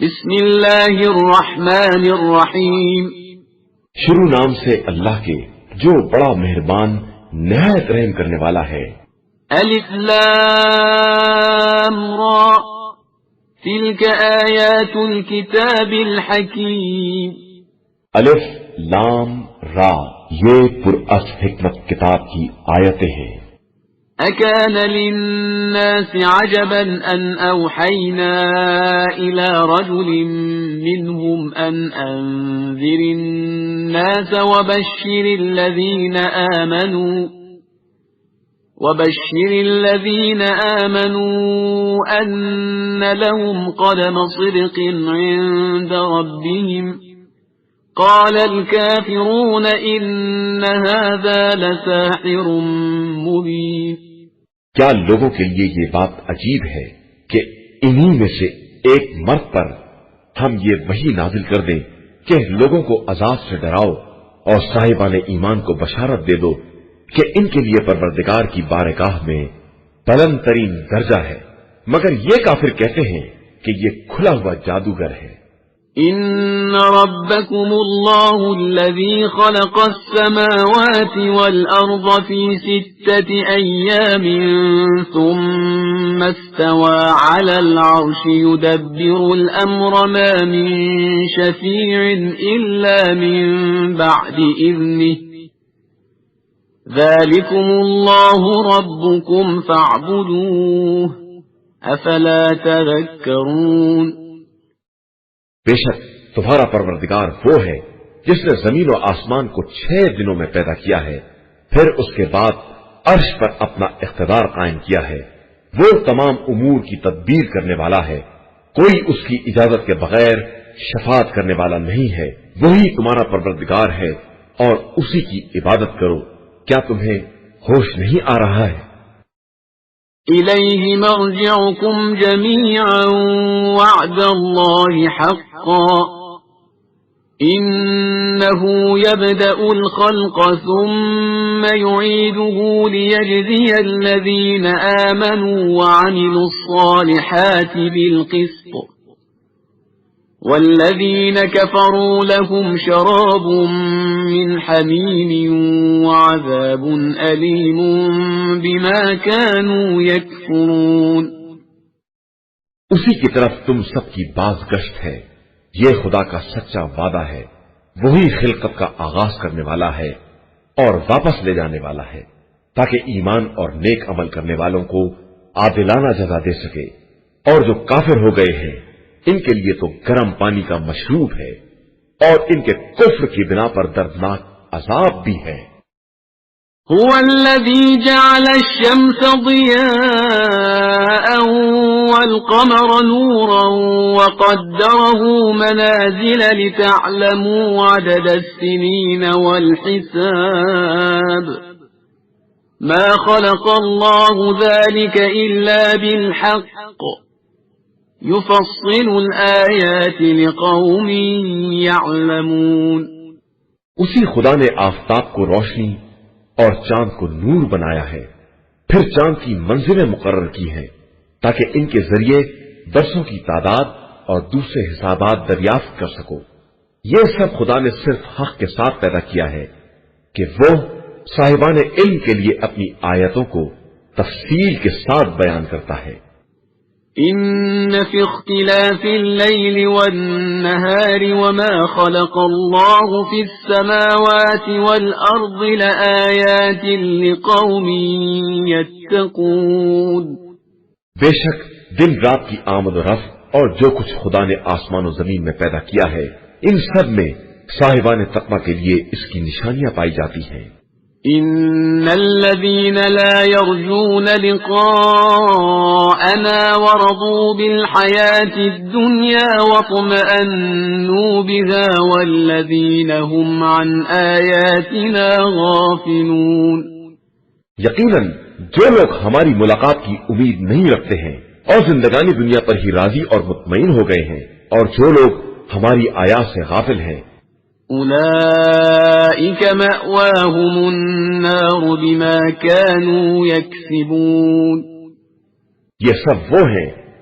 بسم اللہ الرحمن الرحیم۔ شروع نام سے اللہ کے جو بڑا مہربان نہایت رحم کرنے والا ہے۔ الف لام را تلک آیات الکتاب الحکیم۔ الف لام را یہ پراس حکمت کتاب کی آیتیں ہیں۔ أكان للناس عجبا أن أوحينا إلى رجل منهم أن أنذر الناس وبشر الذين آمنوا أن لهم قدم صدق عند ربهم قال الكافرون إن هذا لساحر مبين۔ کیا لوگوں کے لیے یہ بات عجیب ہے کہ انہی میں سے ایک مرد پر ہم یہ وحی نازل کر دیں کہ لوگوں کو عذاب سے ڈراؤ اور صاحبان ایمان کو بشارت دے دو کہ ان کے لیے پروردگار کی بارگاہ میں بلند ترین درجہ ہے، مگر یہ کافر کہتے ہیں کہ یہ کھلا ہوا جادوگر ہے۔ ان ربكم الله الذي خلق السماوات والارض في 6 ايام ثم استوى على العرش يدبر الامر ما من شفيع الا من بعد اذنه ذلكم الله ربكم فاعبدوه افلا تذكرون۔ بے شک تمہارا پروردگار وہ ہے جس نے زمین و آسمان کو 6 دنوں میں پیدا کیا ہے، پھر اس کے بعد عرش پر اپنا اقتدار قائم کیا ہے۔ وہ تمام امور کی تدبیر کرنے والا ہے، کوئی اس کی اجازت کے بغیر شفاعت کرنے والا نہیں ہے۔ وہی تمہارا پروردگار ہے اور اسی کی عبادت کرو۔ کیا تمہیں ہوش نہیں آ رہا ہے؟ إليه مرجعكم جميعا وعد الله حقا إنه يبدأ الخلق ثم يعيده ليجزي الذين آمنوا وعملوا الصالحات بالقسط والذين كفروا لهم شراب من حميم وعذاب أليم بما كانوا يكفرون۔ اسی کی طرف تم سب کی بازگشت ہے، یہ خدا کا سچا وعدہ ہے۔ وہی خلقت کا آغاز کرنے والا ہے اور واپس لے جانے والا ہے، تاکہ ایمان اور نیک عمل کرنے والوں کو عادلانہ جزا دے سکے، اور جو کافر ہو گئے ہیں ان کے لیے تو گرم پانی کا مشروب ہے اور ان کے کفر کی بنا پر دردناک عذاب بھی ہے۔ هو الذي جعل الشمس ضياء والقمر نورا وقدره منازل لتعلموا عدد السنين والحساب ما خلق الله ذلك إلا بالحق يفصل الآيات لقوم يعلمون۔ اسی خدا نے آفتاب کو روشنی اور چاند کو نور بنایا ہے، پھر چاند کی منزلیں مقرر کی ہیں تاکہ ان کے ذریعے برسوں کی تعداد اور دوسرے حسابات دریافت کر سکو۔ یہ سب خدا نے صرف حق کے ساتھ پیدا کیا ہے کہ وہ صاحبان علم کے لیے اپنی آیتوں کو تفصیل کے ساتھ بیان کرتا ہے۔ إن في اختلاف الليل والنهار وما خلق الله في السماوات والأرض لآيات لقوم يتقون۔ بے شک دن رات کی آمد و رفع اور جو کچھ خدا نے آسمان و زمین میں پیدا کیا ہے، ان سب میں صاحبان تقوی کے لیے اس کی نشانیاں پائی جاتی ہیں۔ إن الذين لا يرجون لقاءنا ورضوا بالحياة الدنيا واطمأنوا بها والذين هم عن آياتنا غافلون۔ یقیناً جو لوگ ہماری ملاقات کی امید نہیں رکھتے ہیں اور زندگانی دنیا پر ہی راضی اور مطمئن ہو گئے ہیں، اور جو لوگ ہماری آیات سے غافل ہیں، أولئك مأواهم النار بما كانوا يكسبون۔ یہ سب وہ ہیں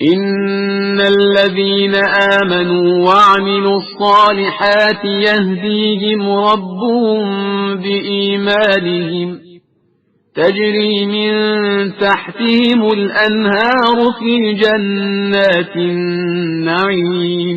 إن الذين آمنوا وعملوا الصالحات يهديهم ربهم بإيمانهم تجري من تحتهم الأنهار في جنات النعيم۔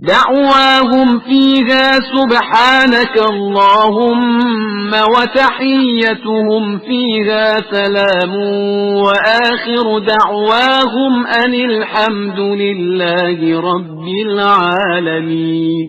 دعواهم فيها سبحانك اللهم وتحيتهم فيها سلام وآخر دعواهم أن الحمد لله رب العالمين۔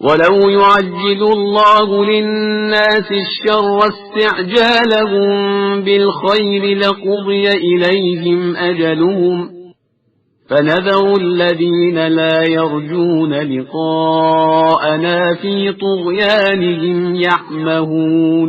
ولو يعجل الله للناس الشر استعجالهم بالخير لقضي إليهم أجلهم فنذر الذين لا يرجون لقاءنا في طغيانهم يعمهون۔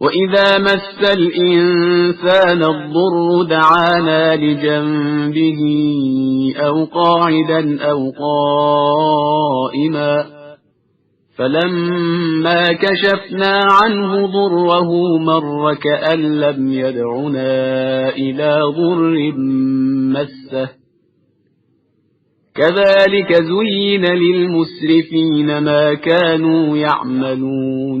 وَإِذَا مَسَّ الْإِنسَانَ الضُّرُّ دَعَانَا لِجَنبِهِ أَوْ قَاعِدًا أَوْ قَائِمًا فَلَمَّا كَشَفْنَا عَنْهُ ضُرَّهُ مَرَّ كَأَن لَّمْ يَدْعُنَا إِلَى ضُرٍّ مَّسَّهُ كَذَلِكَ زُيِّنَ لِلْمُسْرِفِينَ مَا كَانُوا يَعْمَلُونَ۔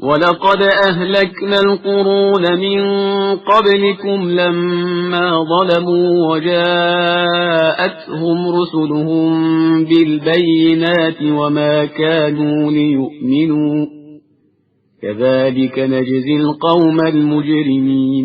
وَلَقَدْ أَهْلَكْنَا الْقُرُونَ مِنْ قَبْلِكُمْ لَمَّا ظَلَمُوا وَجَاءَتْهُمْ رُسُلُهُم بِالْبَيِّنَاتِ وَمَا كَانُوا لِيُؤْمِنُوا كَذَلِكَ نَجْزِي الْقَوْمَ الْمُجْرِمِينَ۔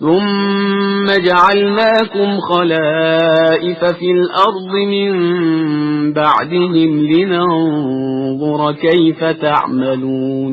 ثُمَّ جَعَلْنَاكُمْ خَلَائِفَ فِي الْأَرْضِ مِنْ بَعْدِهِمْ لِنَنظُرَ كَيْفَ تَعْمَلُونَ۔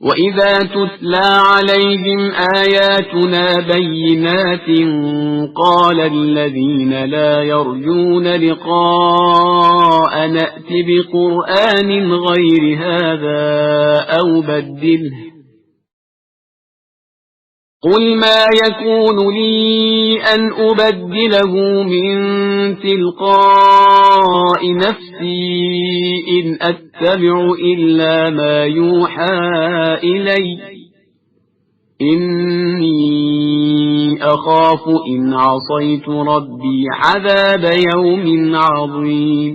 وَإِذَا تُتْلَى عَلَيْهِمْ آيَاتُنَا بَيِّنَاتٍ قَالَ الَّذِينَ لَا يَرْجُونَ لِقَاءَنَا ائْتِ بِقُرْآنٍ غَيْرِ هَذَا أَوْ بَدِّلْهُ قُلْ مَا يَكُونُ لِي أَنْ أُبَدِّلَهُ مِنْ تِلْقَاءِ نَفْسِي إِنْ أَتَّبِعُ إِلَّا مَا يُوحَى إِلَيَّ إِنِّي أَخَافُ إِنْ عَصَيْتُ رَبِّي عَذَابَ يَوْمٍ عَظِيمٍ۔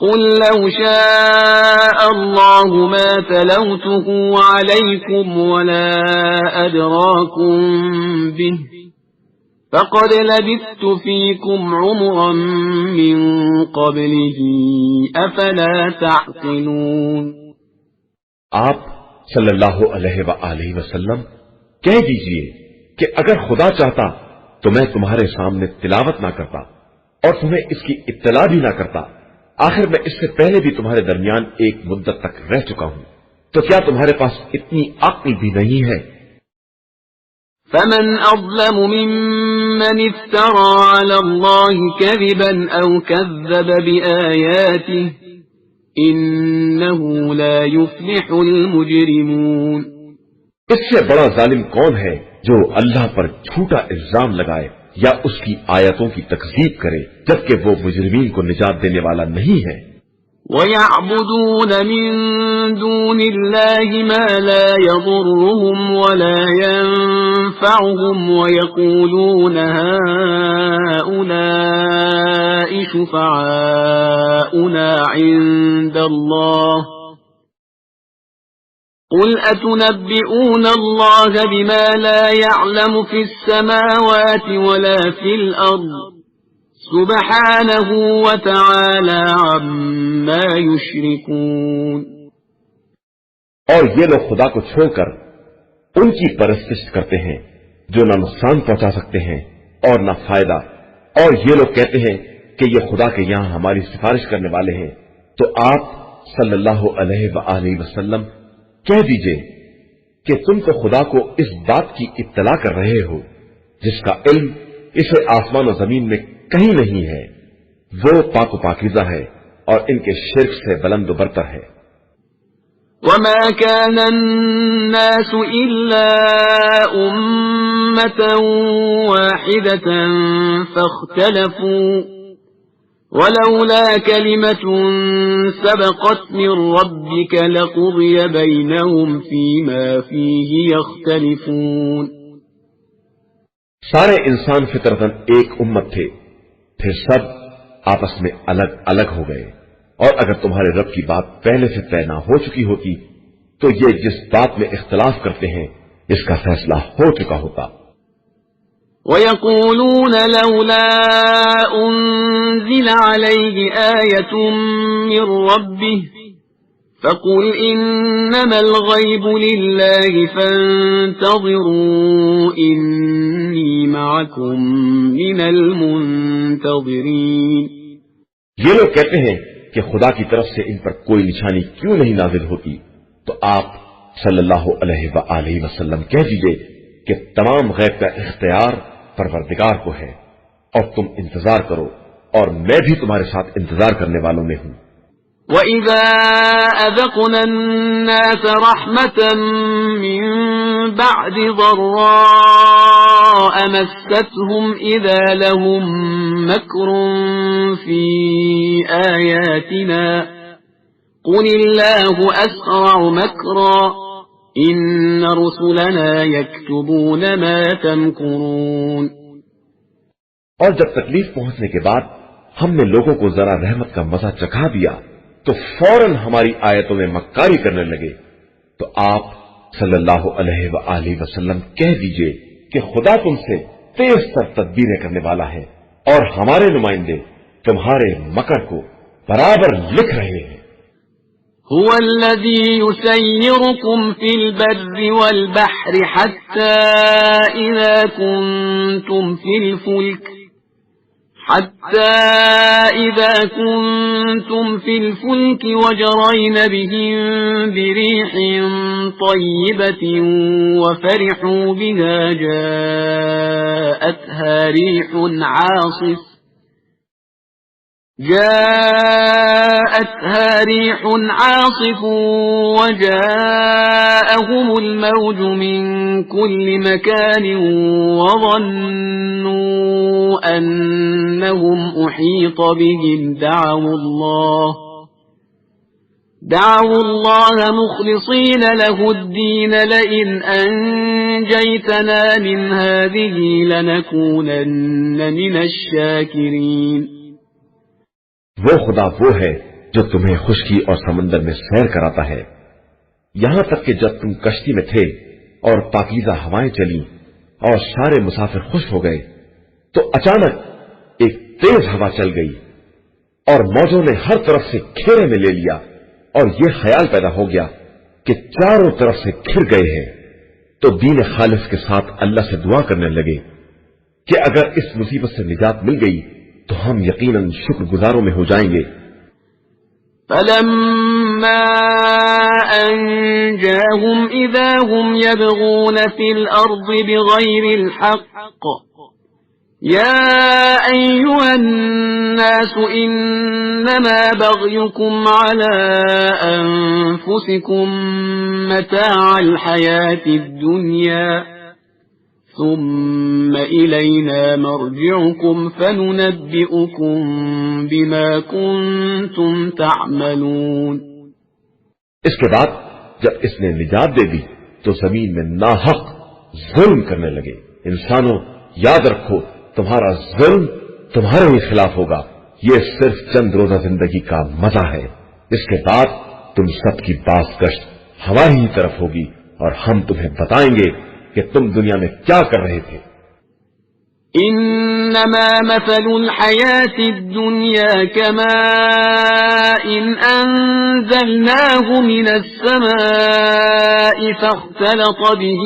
قُلْ لَوْ شَاءَ اللَّهُ مَا تَلَوْتُهُ عَلَيْكُمْ وَلَا أَدْرَاكُمْ بِهِ فقد لبثت فيكم عمرا من قبله أفلا تعقلون۔ آپ صلی اللہ علیہ وآلہ وسلم کہہ دیجئے کہ اگر خدا چاہتا تو میں تمہارے سامنے تلاوت نہ کرتا اور تمہیں اس کی اطلاع بھی نہ کرتا، آخر میں اس سے پہلے بھی تمہارے درمیان ایک مدت تک رہ چکا ہوں، تو کیا تمہارے پاس اتنی عقل بھی نہیں ہے؟ فمن أظلم ممن افترى على الله كذبا أو كذب بآياته إنه لا يفلح المجرمون۔ اس سے بڑا ظالم کون ہے جو اللہ پر جھوٹا الزام لگائے یا اس کی آیتوں کی تکذیب کرے جبکہ وہ مجرمین کو نجات دینے والا نہیں ہے۔ وَيَعْبُدُونَ مِن دُونِ اللَّهِ مَا لَا يَضُرُّهُمْ وَلَا يَنفَعُهُمْ وَيَقُولُونَ هَؤُلَاءِ شُفَعَاؤُنَا عِندَ اللَّهِ قُلْ أَتُنَبِّئُونَ اللَّهَ بِمَا لَا يَعْلَمُ فِي السَّمَاوَاتِ وَلَا فِي الْأَرْضِ سُبْحَانَهُ وَتَعَالَى عَمَّا يُشْرِكُونَ۔ اور یہ لوگ خدا کو چھوڑ کر ان کی پرستش کرتے ہیں جو نہ نقصان پہنچا سکتے ہیں اور نہ فائدہ، اور یہ لوگ کہتے ہیں کہ یہ خدا کے یہاں ہماری سفارش کرنے والے ہیں۔ تو آپ صلی اللہ علیہ وآلہ وسلم کہہ دیجئے کہ تم تو خدا کو اس بات کی اطلاع کر رہے ہو جس کا علم اسے آسمان و زمین میں کہیں نہیں ہے، وہ پاک و پاکیزہ ہے اور ان کے شرک سے بلند و برتر ہے۔ وَمَا كَانَ النَّاسُ إِلَّا أُمَّةً وَاحِدَةً فَاخْتَلَفُوا وَلَوْلَا كَلِمَةٌ سَبَقَتْ مِنْ رَبِّكَ لَقُضِيَ بَيْنَهُمْ فِيمَا فِيهِ يَخْتَلِفُونَ۔ سارے انسان فطرتاً ایک امت تھے، پھر سب آپس میں الگ الگ ہو گئے، اور اگر تمہارے رب کی بات پہلے سے طے نہ ہو چکی ہوتی تو یہ جس بات میں اختلاف کرتے ہیں اس کا فیصلہ ہو چکا ہوتا۔ وَيَقُولُونَ لَوْلَا أُنزِلَ عَلَيْهِ آيَةٌ مِّن رَّبِّهِ فَقُلْ إِنَّمَا الْغَيْبُ لِلَّهِ فَانتَظِرُوا إِنِّي مَعَكُم مِّنَ الْمُنتَظِرِينَ۔ یہ لوگ کہتے ہیں کہ خدا کی طرف سے ان پر کوئی نشانی کیوں نہیں نازل ہوتی، تو آپ صلی اللہ علیہ وآلہ وسلم کہہ دیجئے کہ تمام غیب کا اختیار پروردگار کو ہے، اور تم انتظار کرو اور میں بھی تمہارے ساتھ انتظار کرنے والوں میں ہوں۔ وَإِذَا أَذَقْنَا النَّاسَ رَحْمَةً مِّن بَعْدِ ضَرَّاءَ مَسَّتْهُمْ إِذَا لَهُم مَّكْرٌ فِي آيَاتِنَا قُلِ اللَّهُ أَسْرَعُ مَكْرًا إِنَّ رُسُلَنَا يَكْتُبُونَ مَا تَمْكُرُونَ۔ اور جب تکلیف پہنچنے کے بعد ہم نے لوگوں کو ذرا رحمت کا مزہ چکھا دیا تو فوراً ہماری آیتوں میں مکاری کرنے لگے، تو آپ صلی اللہ علیہ وآلہ وسلم کہہ دیجئے کہ خدا تم سے تیز تر تدبیریں کرنے والا ہے، اور ہمارے نمائندے تمہارے مکر کو برابر لکھ رہے ہیں۔ هو الذي يسيركم في البر والبحر حتى إذا كنتم في الفلك وجرين بهم بريح طيبة وفرحوا بها جاءتها ريح عاصف وجاءهم الموج من كل مكان وظنوا أنهم أحيط بهم دعوا الله مخلصين له الدين لئن أنجيتنا من هذه لنكونن من الشاكرين۔ وہ خدا وہ ہے جو تمہیں خشکی اور سمندر میں سیر کراتا ہے، یہاں تک کہ جب تم کشتی میں تھے اور پاکیزہ ہوائیں چلیں اور سارے مسافر خوش ہو گئے تو اچانک ایک تیز ہوا چل گئی اور موجوں نے ہر طرف سے گھیرے میں لے لیا اور یہ خیال پیدا ہو گیا کہ چاروں طرف سے گھر گئے ہیں. تو دین خالص کے ساتھ اللہ سے دعا کرنے لگے کہ اگر اس مصیبت سے نجات مل گئی تو ہم یقیناً شکر گزاروں میں ہو جائیں گے. فلما أنجاهم إذا هم يبغون في الأرض بغير الحق يا أيها الناس إنما بغيكم على أنفسكم متاع الحياة الدنيا ثم إلينا مرجعكم فننبئكم بما كنتم تعملون. اس کے بعد جب اس نے نجات دے دی تو زمین میں ناحق ظلم کرنے لگے. انسانوں یاد رکھو تمہارا ظلم تمہارے ہی خلاف ہوگا. یہ صرف چند روزہ زندگی کا مزہ ہے. اس کے بعد تم سب کی باز گشت ہماری ہی طرف ہوگی اور ہم تمہیں بتائیں گے کہ تم دنیا میں کیا کر رہے تھے. انما مثل الحياة الدنيا كماء انزلناه من السماء فاختلط به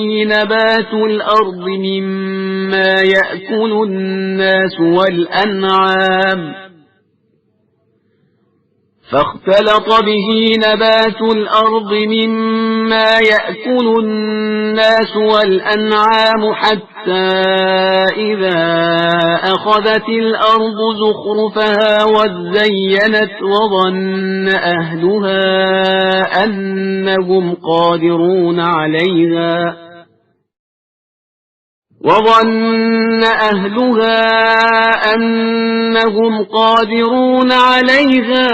نبات الارض مما يأكل الناس والأنعام حتى إذا أخذت الأرض زخرفها وزينت وظن أهلها أنهم قادرون عليها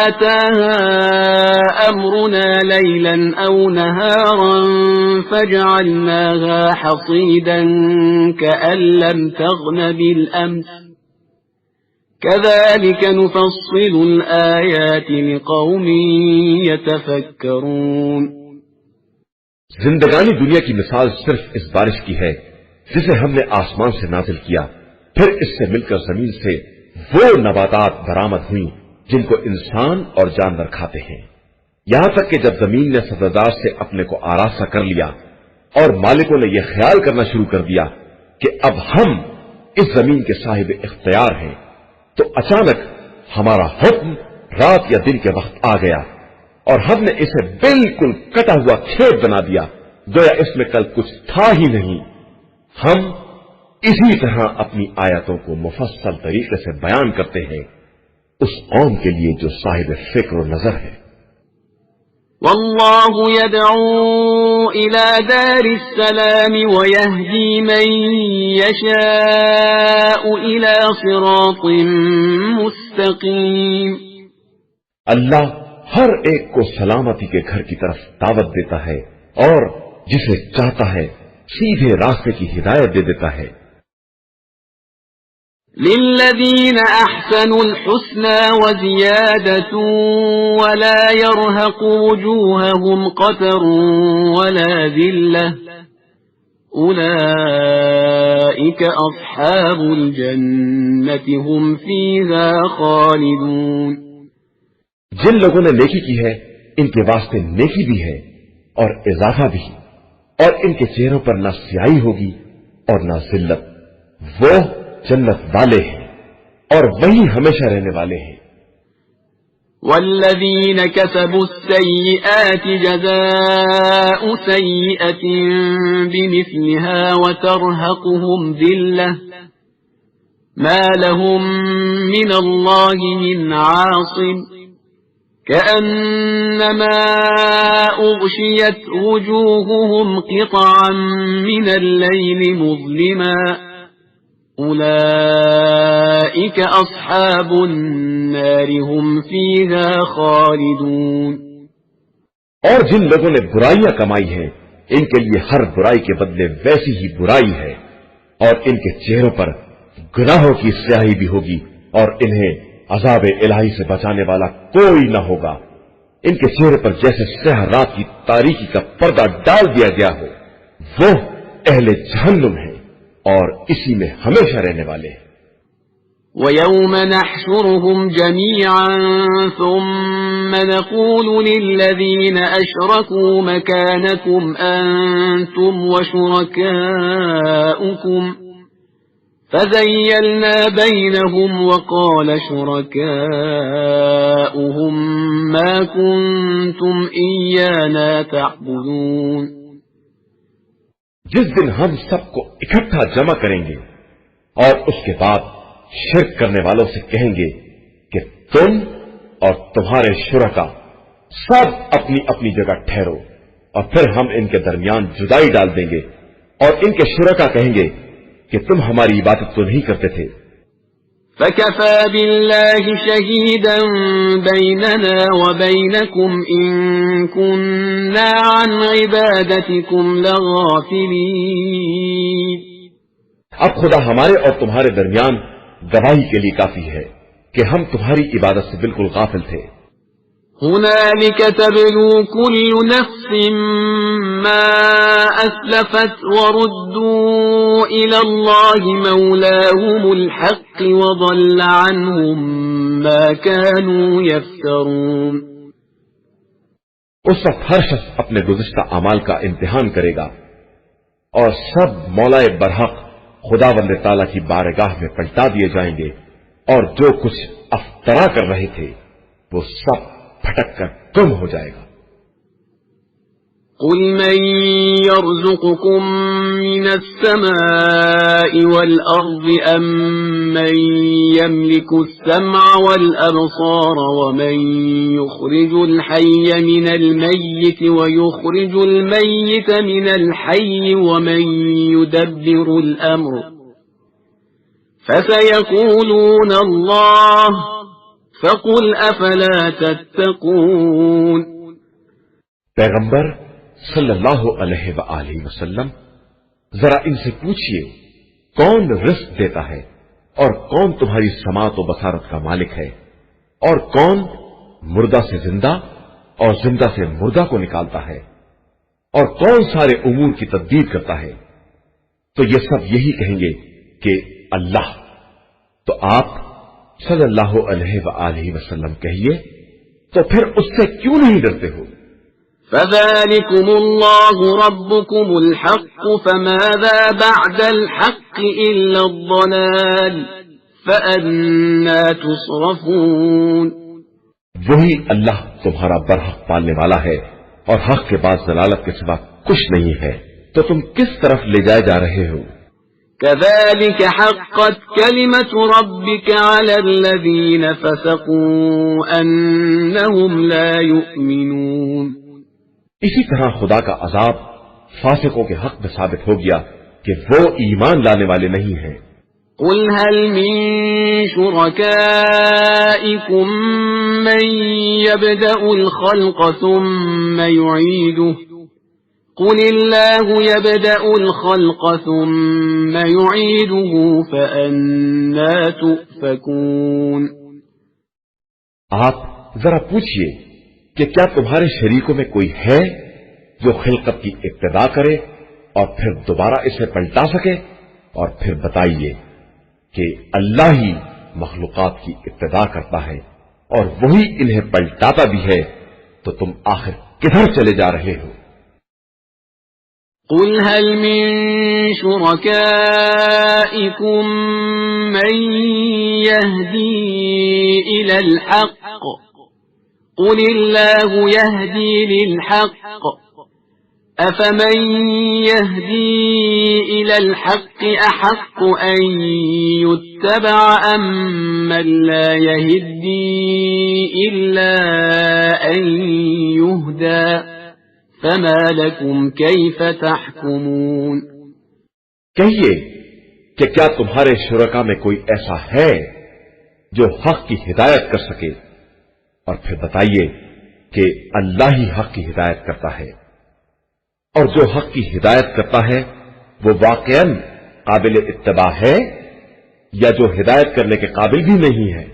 أتاها أمرنا ليلا أو نهارا فجعلناها حصيدا كأن لم تغن بالأمس كذلك نفصل الآيات لقوم يتفكرون. زندگانی دنیا کی مثال صرف اس بارش کی ہے جسے ہم نے آسمان سے نازل کیا، پھر اس سے مل کر زمین سے وہ نباتات برآمد ہوئی جن کو انسان اور جانور کھاتے ہیں، یہاں تک کہ جب زمین نے سبزار سے اپنے کو آراستہ کر لیا اور مالکوں نے یہ خیال کرنا شروع کر دیا کہ اب ہم اس زمین کے صاحب اختیار ہیں، تو اچانک ہمارا حکم رات یا دن کے وقت آ گیا اور ہم نے اسے بالکل کٹا ہوا کھیت بنا دیا گویا اس میں کل کچھ تھا ہی نہیں. ہم اسی طرح اپنی آیتوں کو مفصل طریقے سے بیان کرتے ہیں اس قوم کے لیے جو صاحب فکر و نظر ہے. والله يدعو إلى دار السلام ويهدي من يشاء إلى صراط مستقيم. اللہ ہر ایک کو سلامتی کے گھر کی طرف دعوت دیتا ہے اور جسے چاہتا ہے سیدھے راستے کی ہدایت دے دیتا ہے. للذین احسنوا الحسنى وزیادة ولا يرهق وجوههم قتر ولا ذلة اولئک اصحاب الجنة هم فيها خالدون. جن لوگوں نے نیکی کی ہے ان کے واسطے نیکی بھی ہے اور اضافہ بھی، اور ان کے چہروں پر نہ سیاہی ہوگی اور نہ ذلت. وہ جنت والے ہیں اور وہی ہمیشہ رہنے والے ہیں. والذین کسبوا السیئات جزاء سیئة بمثلها وترهقهم ذلة ما لهم من اللہ من عاصم كأنما أغشيت وجوههم قطعا من الليل مظلما أولئك أصحاب النار هم فيها خالدون. اور جن لوگوں نے برائیاں کمائی ہیں ان کے لیے ہر برائی کے بدلے ویسی ہی برائی ہے اور ان کے چہروں پر گناہوں کی سیاہی بھی ہوگی اور انہیں عذاب الہی سے بچانے والا کوئی نہ ہوگا. ان کے چہرے پر جیسے سیاہ رات کی تاریکی کا پردہ ڈال دیا گیا ہو. وہ اہل جہنم ہیں اور اسی میں ہمیشہ رہنے والے ہیں۔ وَيَوْمَ نَحْشُرُهُمْ جَمِيعًا ثُمَّ نَقُولُ لِلَّذِينَ أَشْرَكُوا مَكَانَكُمْ أَنْتُمْ وَشُرَكَاؤُكُمْ فَزَيَّلْنَا بَيْنَهُمْ وَقَالَ شُرَكَاؤُهُمْ مَا كُنْتُمْ إِيَّانَا تَعْبُدُونَ۔ جس دن ہم سب کو اکٹھا جمع کریں گے اور اس کے بعد شرک کرنے والوں سے کہیں گے کہ تم اور تمہارے شرکا سب اپنی اپنی جگہ ٹھہرو، اور پھر ہم ان کے درمیان جدائی ڈال دیں گے، اور ان کے شرکا کہیں گے کہ تم ہماری عبادت تو نہیں کرتے تھے۔ فَكَفَى بِاللَّهِ شَهِيدًا بَيْنَنَا وَبَيْنَكُمْ إِن كُنَّا عَنْ عِبَادَتِكُمْ لَغَافِلِينَ۔ اب خدا ہمارے اور تمہارے درمیان گواہی کے لیے کافی ہے کہ ہم تمہاری عبادت سے بالکل غافل تھے۔ هُنَالِكَ تَبْلُو كُلُّ نَفْسٍ مَا أَسْلَفَتْ وَرُدُّوا إِلَى اللَّهِ مَوْلَاهُمُ الْحَقِّ وَضَلَّ عَنْهُمْ مَا كَانُوا يَفْتَرُونَ۔ اس وقت ہر شخص اپنے گزشتہ اعمال کا امتحان کرے گا، اور سب مولا برحق خداوند تعالیٰ کی بارگاہ میں پلٹا دیے جائیں گے، اور جو کچھ افطرا کر رہے تھے وہ سب پھٹک کر گم ہو جائے گا۔ قُلْ مَن يَرْزُقُكُم مِّنَ السَّمَاءِ وَالْأَرْضِ أَمَّن يَمْلِكُ السَّمْعَ وَالْأَبْصَارَ وَمَن يُخْرِجُ الْحَيَّ مِنَ الْمَيِّتِ وَيُخْرِجُ الْمَيِّتَ مِنَ الْحَيِّ وَمَن يُدَبِّرُ الْأَمْرَ فَسَيَقُولُونَ اللَّهُ فَقُلْ أَفَلَا تَتَّقُونَ۔ پیغمبر صلی اللہ علیہ وآلہ وسلم، ذرا ان سے پوچھئے کون رزق دیتا ہے، اور کون تمہاری سماعت و بصارت کا مالک ہے، اور کون مردہ سے زندہ اور زندہ سے مردہ کو نکالتا ہے، اور کون سارے امور کی تدبیر کرتا ہے؟ تو یہ سب یہی کہیں گے کہ اللہ۔ تو آپ صلی اللہ علیہ وآلہ وسلم کہیے تو پھر اس سے کیوں نہیں ڈرتے ہو؟ فَذَلِكُمُ اللَّهُ رَبُّكُمُ الْحَقُّ فَمَاذَا بَعْدَ الْحَقِّ إِلَّا الضَّلَالُ فَأَنَّى تُصْرَفُونَ۔ وہی اللہ تمہارا برحق پالنے والا ہے، اور حق کے بعد ضلالت کے سوا کچھ نہیں ہے، تو تم کس طرف لے جائے جا رہے ہو؟ كَذَلِكَ حَقَّتْ كَلِمَةُ رَبِّكَ عَلَى الَّذِينَ فَسَقُوا أَنَّهُمْ لَا يُؤْمِنُونَ۔ اسی طرح خدا کا عذاب فاسقوں کے حق میں ثابت ہو گیا کہ وہ ایمان لانے والے نہیں ہیں۔ قُلْ هَلْ مِن شُرَكَائِكُم مَّن يَبْدَأُ الْخَلْقَ ثُمَّ يُعِيدُهُ قُلِ اللَّهُ يَبْدَأُ الْخَلْقَ ثُمَّ يُعِيدُهُ فَأَنَّى تُؤْفَكُونَ۔ آپ ذرا پوچھئے کہ کیا تمہارے شریکوں میں کوئی ہے جو خلقت کی ابتدا کرے اور پھر دوبارہ اسے پلٹا سکے؟ اور پھر بتائیے کہ اللہ ہی مخلوقات کی ابتدا کرتا ہے اور وہی انہیں پلٹاتا بھی ہے، تو تم آخر کدھر چلے جا رہے ہو؟ قُلْ هَلْ مِن شُرَكَائِكُم مَّن يَهْدِي إِلَى الْحَقِّ قُلِ اللَّهُ يَهْدِي لِلْحَقِّ أَفَمَن يَهْدِي إِلَى الْحَقِّ أَحَقُّ أَن يُتَّبَعَ أَمَّن لَّا يَهِدِّي إِلَّا أَن يُهْدَىٰ فَمَا لَكُمْ كَيْفَ تَحْكُمُونَ۔ کہیے کہ کیا تمہارے شرکا میں کوئی ایسا ہے جو حق کی ہدایت کر سکے؟ اور پھر بتائیے کہ اللہ ہی حق کی ہدایت کرتا ہے، اور جو حق کی ہدایت کرتا ہے وہ واقعاً قابل اتباع ہے، یا جو ہدایت کرنے کے قابل بھی نہیں ہے،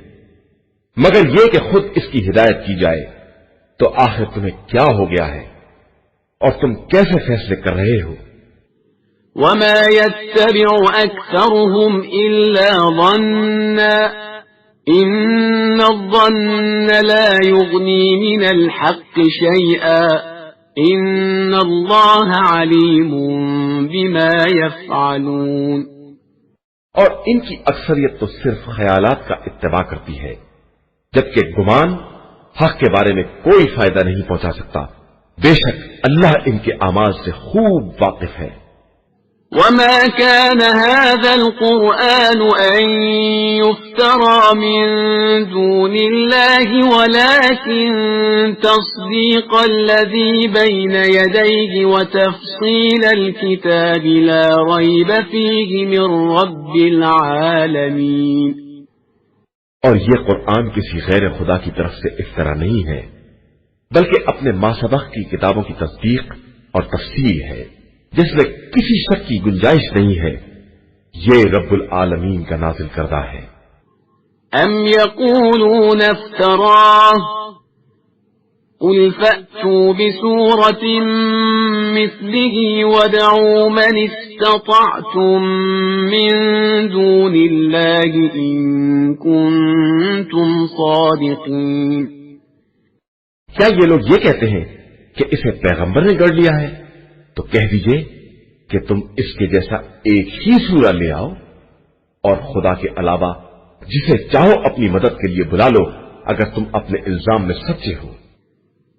مگر یہ کہ خود اس کی ہدایت کی جائے؟ تو آخر تمہیں کیا ہو گیا ہے، اور تم کیسے فیصلے کر رہے ہو؟ وما يتبع أكثرهم إلا ظنا إن الظن لا يغني من الحق شيئا إن الله عليم بما يفعلون. اور ان کی اکثریت تو صرف خیالات کا اتباع کرتی ہے، جبکہ گمان حق کے بارے میں کوئی فائدہ نہیں پہنچا سکتا. بے شک اللہ ان کے اعمال سے خوب واقف ہے. وما كان هذا القرآن أن يفترى من دون الله ولكن تصديق الذي بين يديه وتفصيل الكتاب لا ريب فيه من رب العالمين. اور یہ قرآن کسی غیر خدا کی طرف سے افطرا نہیں ہے، بلکہ اپنے ماسبق کی کتابوں کی تصدیق اور تفصیل ہے جس میں کسی شک کی گنجائش نہیں ہے. یہ رب العالمین کا نازل کردہ ہے. ام یقولون افتراه قل فأتوا بسورة مثله وادعوا من استطعتم من دون الله إن كنتم صادقين. کیا یہ لوگ یہ کہتے ہیں کہ اسے پیغمبر نے گڑھ لیا ہے؟ تو کہہ دیجئے کہ تم اس کے جیسا ایک ہی سورہ لے آؤ اور خدا کے علاوہ جسے چاہو اپنی مدد کے لیے بلا لو اگر تم اپنے الزام میں سچے ہو.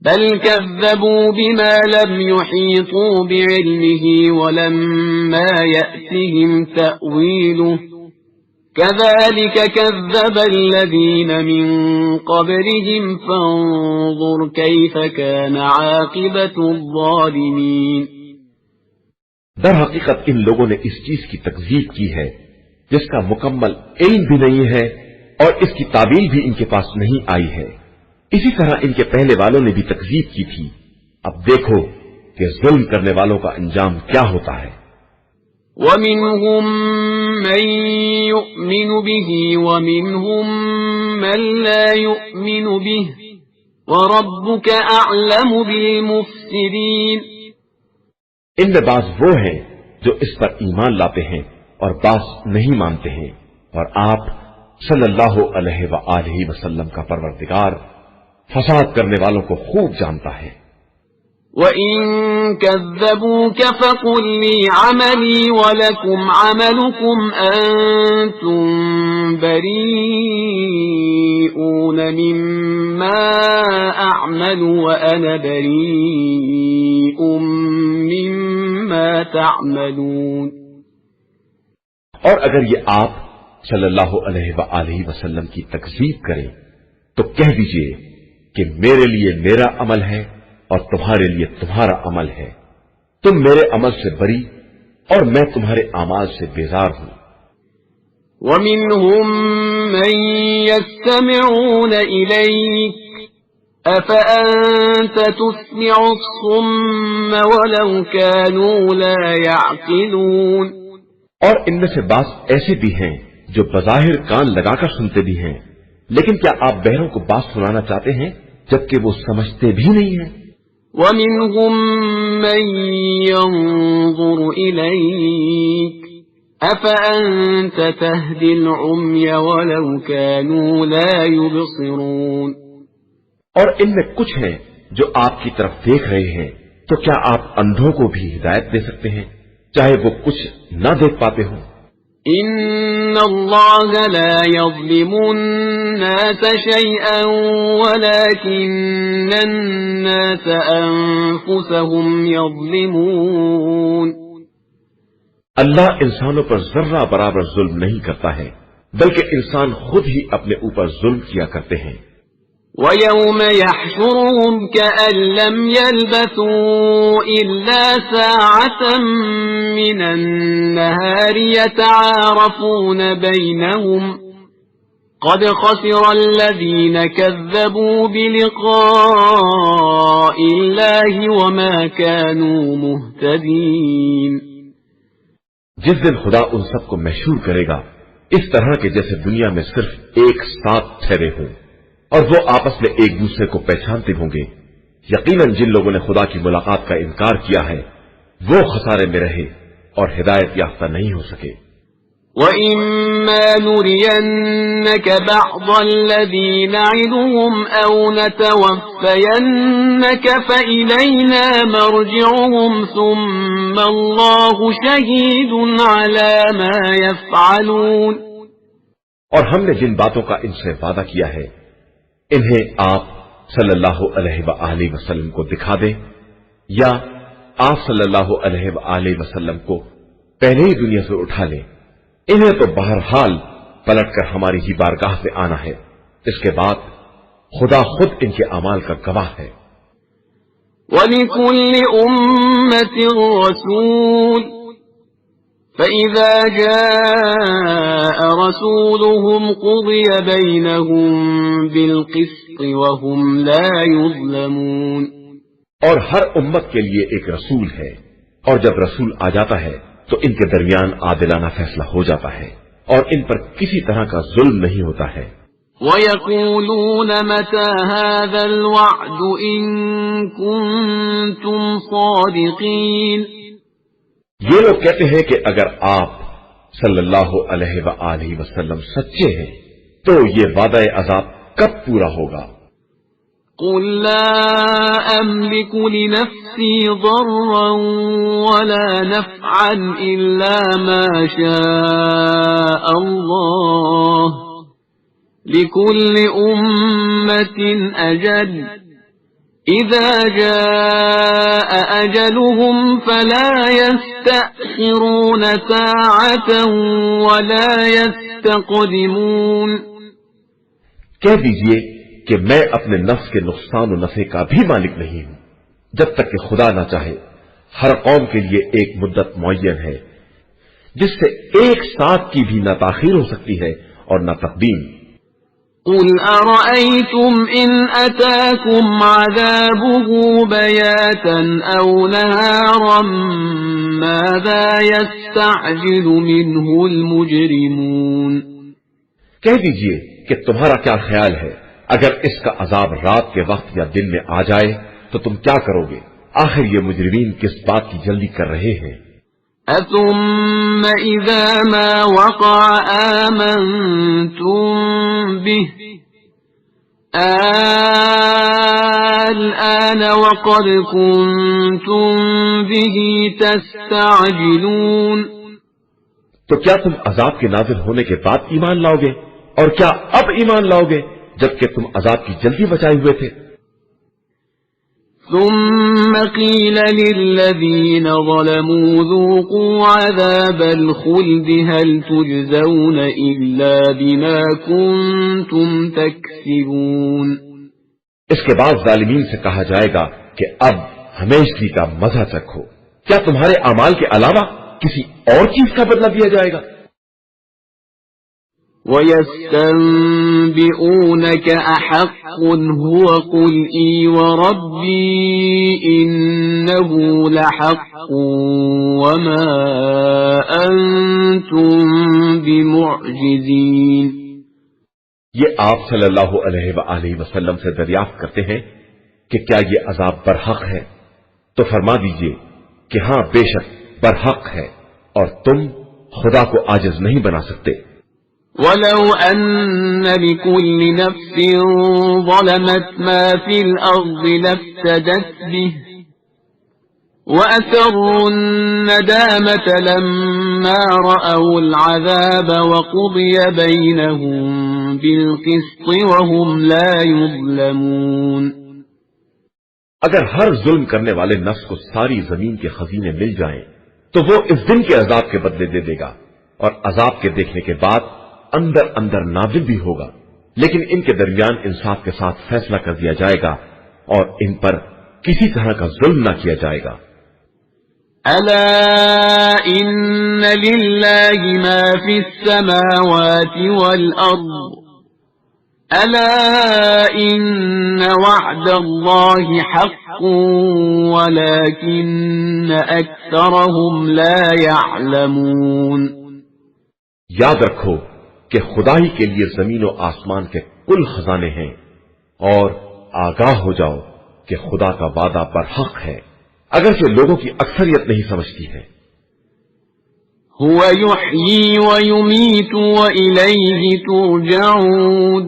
بل كذبوا بما لم يحيطوا بعلمه ولما يأتهم تأويله كذلك كذب الذين من قبلهم فانظر كيف كان عاقبة الظالمين. در حقیقت ان لوگوں نے اس چیز کی تکذیب کی ہے جس کا مکمل علم بھی نہیں ہے اور اس کی تعبیر بھی ان کے پاس نہیں آئی ہے. اسی طرح ان کے پہلے والوں نے بھی تکذیب کی تھی. اب دیکھو کہ ظلم کرنے والوں کا انجام کیا ہوتا ہے. وَمِنْهُمْ مَنْ يُؤْمِنُ بِهِ وَمِنْهُمْ مَنْ لَا يُؤْمِنُ بِهِ وَرَبُّكَ أَعْلَمُ بِالْمُفْسِدِينَ. ان میں بعض وہ ہیں جو اس پر ایمان لاتے ہیں اور بعض نہیں مانتے ہیں، اور آپ صلی اللہ علیہ وآلہ وسلم کا پروردگار فساد کرنے والوں کو خوب جانتا ہے. وَإِن كَذَّبُوكَ فَقُل لِّي عَمَلِي وَلَكُمْ عَمَلُكُمْ أَنتُم بَرِيئُونَ مِمَّا أَعْمَلُ وَأَنَا بَرِيءٌ مِّمَّا تَعْمَلُونَ. اور اگر یہ آپ صلی اللہ علیہ وآلہ وسلم کی تکذیب کریں تو کہہ دیجئے کہ میرے لیے میرا عمل ہے اور تمہارے لیے تمہارا عمل ہے. تم میرے عمل سے بری اور میں تمہارے اعمال سے بیزار ہوں. وَمِنْهُمْ مَنْ يَسْتَمِعُونَ إِلَيْكَ أَفَأَنْتَ تُسْمِعُ الصُّمَّ وَلَوْ كَانُوا لَا يَعْقِلُونَ. اور ان میں سے بعض ایسے بھی ہیں جو بظاہر کان لگا کر سنتے بھی ہیں، لیکن کیا آپ بہروں کو بات سنانا چاہتے ہیں جبکہ وہ سمجھتے بھی نہیں ہیں؟ وَمِنْهُمْ مَنْ يَنْظُرُ إِلَيْكَ أَفَأَنْتَ تَهْدِي الْعُمْيَ وَلَوْ كَانُوا لَا يُبْصِرُونَ. اور ان میں کچھ ہیں جو آپ کی طرف دیکھ رہے ہیں، تو کیا آپ اندھوں کو بھی ہدایت دے سکتے ہیں چاہے وہ کچھ نہ دیکھ پاتے ہوں؟ إِنَّ اللَّهَ لَا يَظْلِمُ النَّاسَ شَيْئًا وَلَكِنَّ النَّاسَ أَنفُسَهُمْ يَظْلِمُونَ. اللہ انسانوں پر ذرہ برابر ظلم نہیں کرتا ہے، بلکہ انسان خود ہی اپنے اوپر ظلم کیا کرتے ہیں. وَيَوْمَ يَحْشُرُهُمْ كَأَن لَّمْ يَلْبَثُوا إِلَّا سَاعَةً مِّنَ النَّهَارِ يَتَعَارَفُونَ بَيْنَهُمْ قَدْ خَسِرَ الَّذِينَ كَذَّبُوا بِلِقَاءِ اللَّهِ وَمَا كَانُوا مُهْتَدِينَ. جس دن خدا ان سب کو محشور کرے گا اس طرح کے جیسے دنیا میں صرف ایک ساتھ ٹھہرے ہوں اور وہ آپس میں ایک دوسرے کو پہچانتے ہوں گے. یقیناً جن لوگوں نے خدا کی ملاقات کا انکار کیا ہے وہ خسارے میں رہے اور ہدایت یافتہ نہیں ہو سکے۔ وَإِمَّا نُرِيَنَّكَ بَعْضَ الَّذِي نَعِدُهُمْ أَوْ نَتَوَفَّيَنَّكَ فَإِلَيْنَا مَرْجِعُهُمْ ثُمَّ اللَّهُ شَهِيدٌ عَلَى مَا يَفْعَلُونَ۔ اور ہم نے جن باتوں کا ان سے وعدہ کیا ہے انہیں آپ صلی اللہ علیہ وآلہ وسلم کو دکھا دیں، یا آپ صلی اللہ علیہ وآلہ وسلم کو پہلے ہی دنیا سے اٹھا لیں۔ انہیں تو بہرحال پلٹ کر ہماری ہی بارگاہ سے آنا ہے، اس کے بعد خدا خود ان کے اعمال کا گواہ ہے۔ وَلِكُلِّ أُمَّةٍ رَسُولٌ فَإِذَا جَاءَ رَسُولُهُمْ قُضِيَ بَيْنَهُم بِالْقِسْطِ وَهُمْ لَا يُظْلَمُونَ۔ اور ہر امت کے لیے ایک رسول ہے، اور جب رسول آ جاتا ہے تو ان کے درمیان عادلانہ فیصلہ ہو جاتا ہے اور ان پر کسی طرح کا ظلم نہیں ہوتا ہے۔ وَيَقُولُونَ مَتَى هَذَا الْوَعْدُ إِن كُنتُمْ صَادِقِينَ۔ یہ لوگ کہتے ہیں کہ اگر آپ صلی اللہ علیہ وآلہ وسلم سچے ہیں تو یہ وعدہ عذاب کب پورا ہوگا؟ قُل لَّا أَمْلِكُ لِنَفْسِي ضَرًّا وَلَا نَفْعًا إِلَّا مَا شَاءَ اللَّهُ لِكُلِّ أُمَّةٍ أَجَلٌ إِذَا جَاءَ أَجَلُهُمْ فَلَا يَسْتَأْخِرُونَ سَاعَةً وَلَا يَسْتَقْدِمُونَ۔ کہہ دیجئے کہ میں اپنے نفس کے نقصان و نفع کا بھی مالک نہیں ہوں، جب تک کہ خدا نہ چاہے۔ ہر قوم کے لیے ایک مدت معین ہے جس سے ایک ساتھ کی بھی نہ تاخیر ہو سکتی ہے اور نہ تقدیم۔ قُلْ أَرَأَيْتُمْ إِنْ أَتَاكُمْ عَذَابُهُ بَيَاتًا أَوْ نَهَارًا مَاذَا يَسْتَعْجِلُ مِنْهُ الْمُجْرِمُونَ۔ کہہ دیجئے کہ تمہارا کیا خیال ہے اگر اس کا عذاب رات کے وقت یا دن میں آ جائے تو تم کیا کرو گے؟ آخر یہ مجرمین کس بات کی جلدی کر رہے ہیں؟ أَثُمَّ إِذَا مَا وَقَعَ آمَنْتُمْ بِهِ الْآنَ وَقَدْ كُنْتُمْ بِهِ تَسْتَعْجِلُونَ۔ تو کیا تم عذاب کے نازل ہونے کے بعد ایمان لاؤ گے؟ اور کیا اب ایمان لاؤ گے جبکہ تم عذاب کی جلدی بچائے ہوئے تھے؟ ثم قيل للذين ظلموا ذوقوا عذاب الخلد هل تجزون إلا بما كنتم تكسبون۔ اس کے بعد ظالمین سے کہا جائے گا کہ اب ہمیشگی کا مزہ چکھو، کیا تمہارے اعمال کے علاوہ کسی اور چیز کا بدلہ دیا جائے گا؟ وَيَسْتَنبِئُونَكَ أَحَقٌّ هُوَ قُلْ إِي وَرَبِّي إِنَّهُ لَحَقٌّ وَمَا أَنْتُمْ بِمُعْجِزِينَ۔ یہ آپ صلی اللہ علیہ وآلہ وسلم سے دریافت کرتے ہیں کہ کیا یہ عذاب برحق ہے؟ تو فرما دیجئے کہ ہاں بے شک برحق ہے اور تم خدا کو عاجز نہیں بنا سکتے۔ وَلَوْ أَنَّ لِكُلِّ نَفْسٍ ظَلَمَتْ مَا فِي الْأَرْضِ لَافْتَدَتْ بِهِ وَأَسَرُّوا النَّدَامَةَ لَمَّا رَأَوُا الْعَذَابَ وَقُضِيَ بَيْنَهُم بِالْقِسْطِ وَهُمْ لَا يُظْلَمُونَ۔ اگر ہر ظلم کرنے والے نفس کو ساری زمین کے خزینے مل جائیں تو وہ اس دن کے عذاب کے بدلے دے دے گا، اور عذاب کے دیکھنے کے بعد اندر اندر نازل بھی ہوگا، لیکن ان کے درمیان انصاف کے ساتھ فیصلہ کر دیا جائے گا اور ان پر کسی طرح کا ظلم نہ کیا جائے گا۔ أَلَا إِنَّ لِلَّهِ مَا فِي السَّمَاوَاتِ وَالْأَرْضِ أَلَا إِنَّ وَعْدَ اللَّهِ حَقٌّ وَلَكِنَّ أَكْثَرَهُمْ لَا يَعْلَمُونَ۔ یاد رکھو کہ خدا ہی کے لیے زمین و آسمان کے کل خزانے ہیں، اور آگاہ ہو جاؤ کہ خدا کا وعدہ برحق ہے، اگرچہ لوگوں کی اکثریت نہیں سمجھتی ہے۔ هو يحيي ويميت وإليه ترجعون.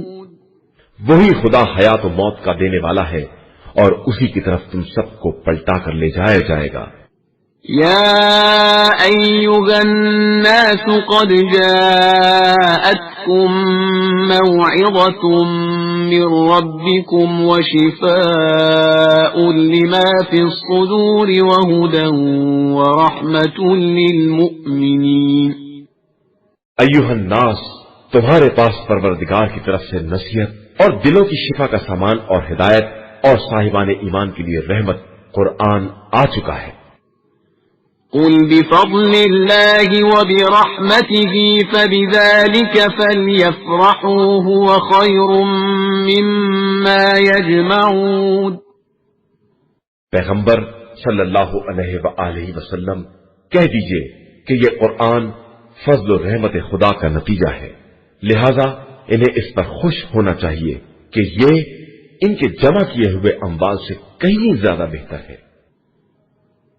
وہی خدا حیات و موت کا دینے والا ہے اور اسی کی طرف تم سب کو پلٹا کر لے جایا جائے گا. يا أيها الناس قد جاءتكم موعظة من ربكم وشفاء لما في الصدور وهدى ورحمة للمؤمنين. ایھا الناس، تمہارے پاس پروردگار کی طرف سے نصیحت اور دلوں کی شفا کا سامان اور ہدایت اور صاحبان ایمان کے لیے رحمت قرآن آ چکا ہے. قل بفضل الله وبرحمته فبذلك فليفرحوا هو خير مما يجمعون. پیغمبر صلی اللہ علیہ وآلہ وسلم کہہ دیجئے کہ یہ قرآن فضل و رحمت خدا کا نتیجہ ہے، لہذا انہیں اس پر خوش ہونا چاہیے کہ یہ ان کے جمع کیے ہوئے اموال سے کہیں زیادہ بہتر ہے.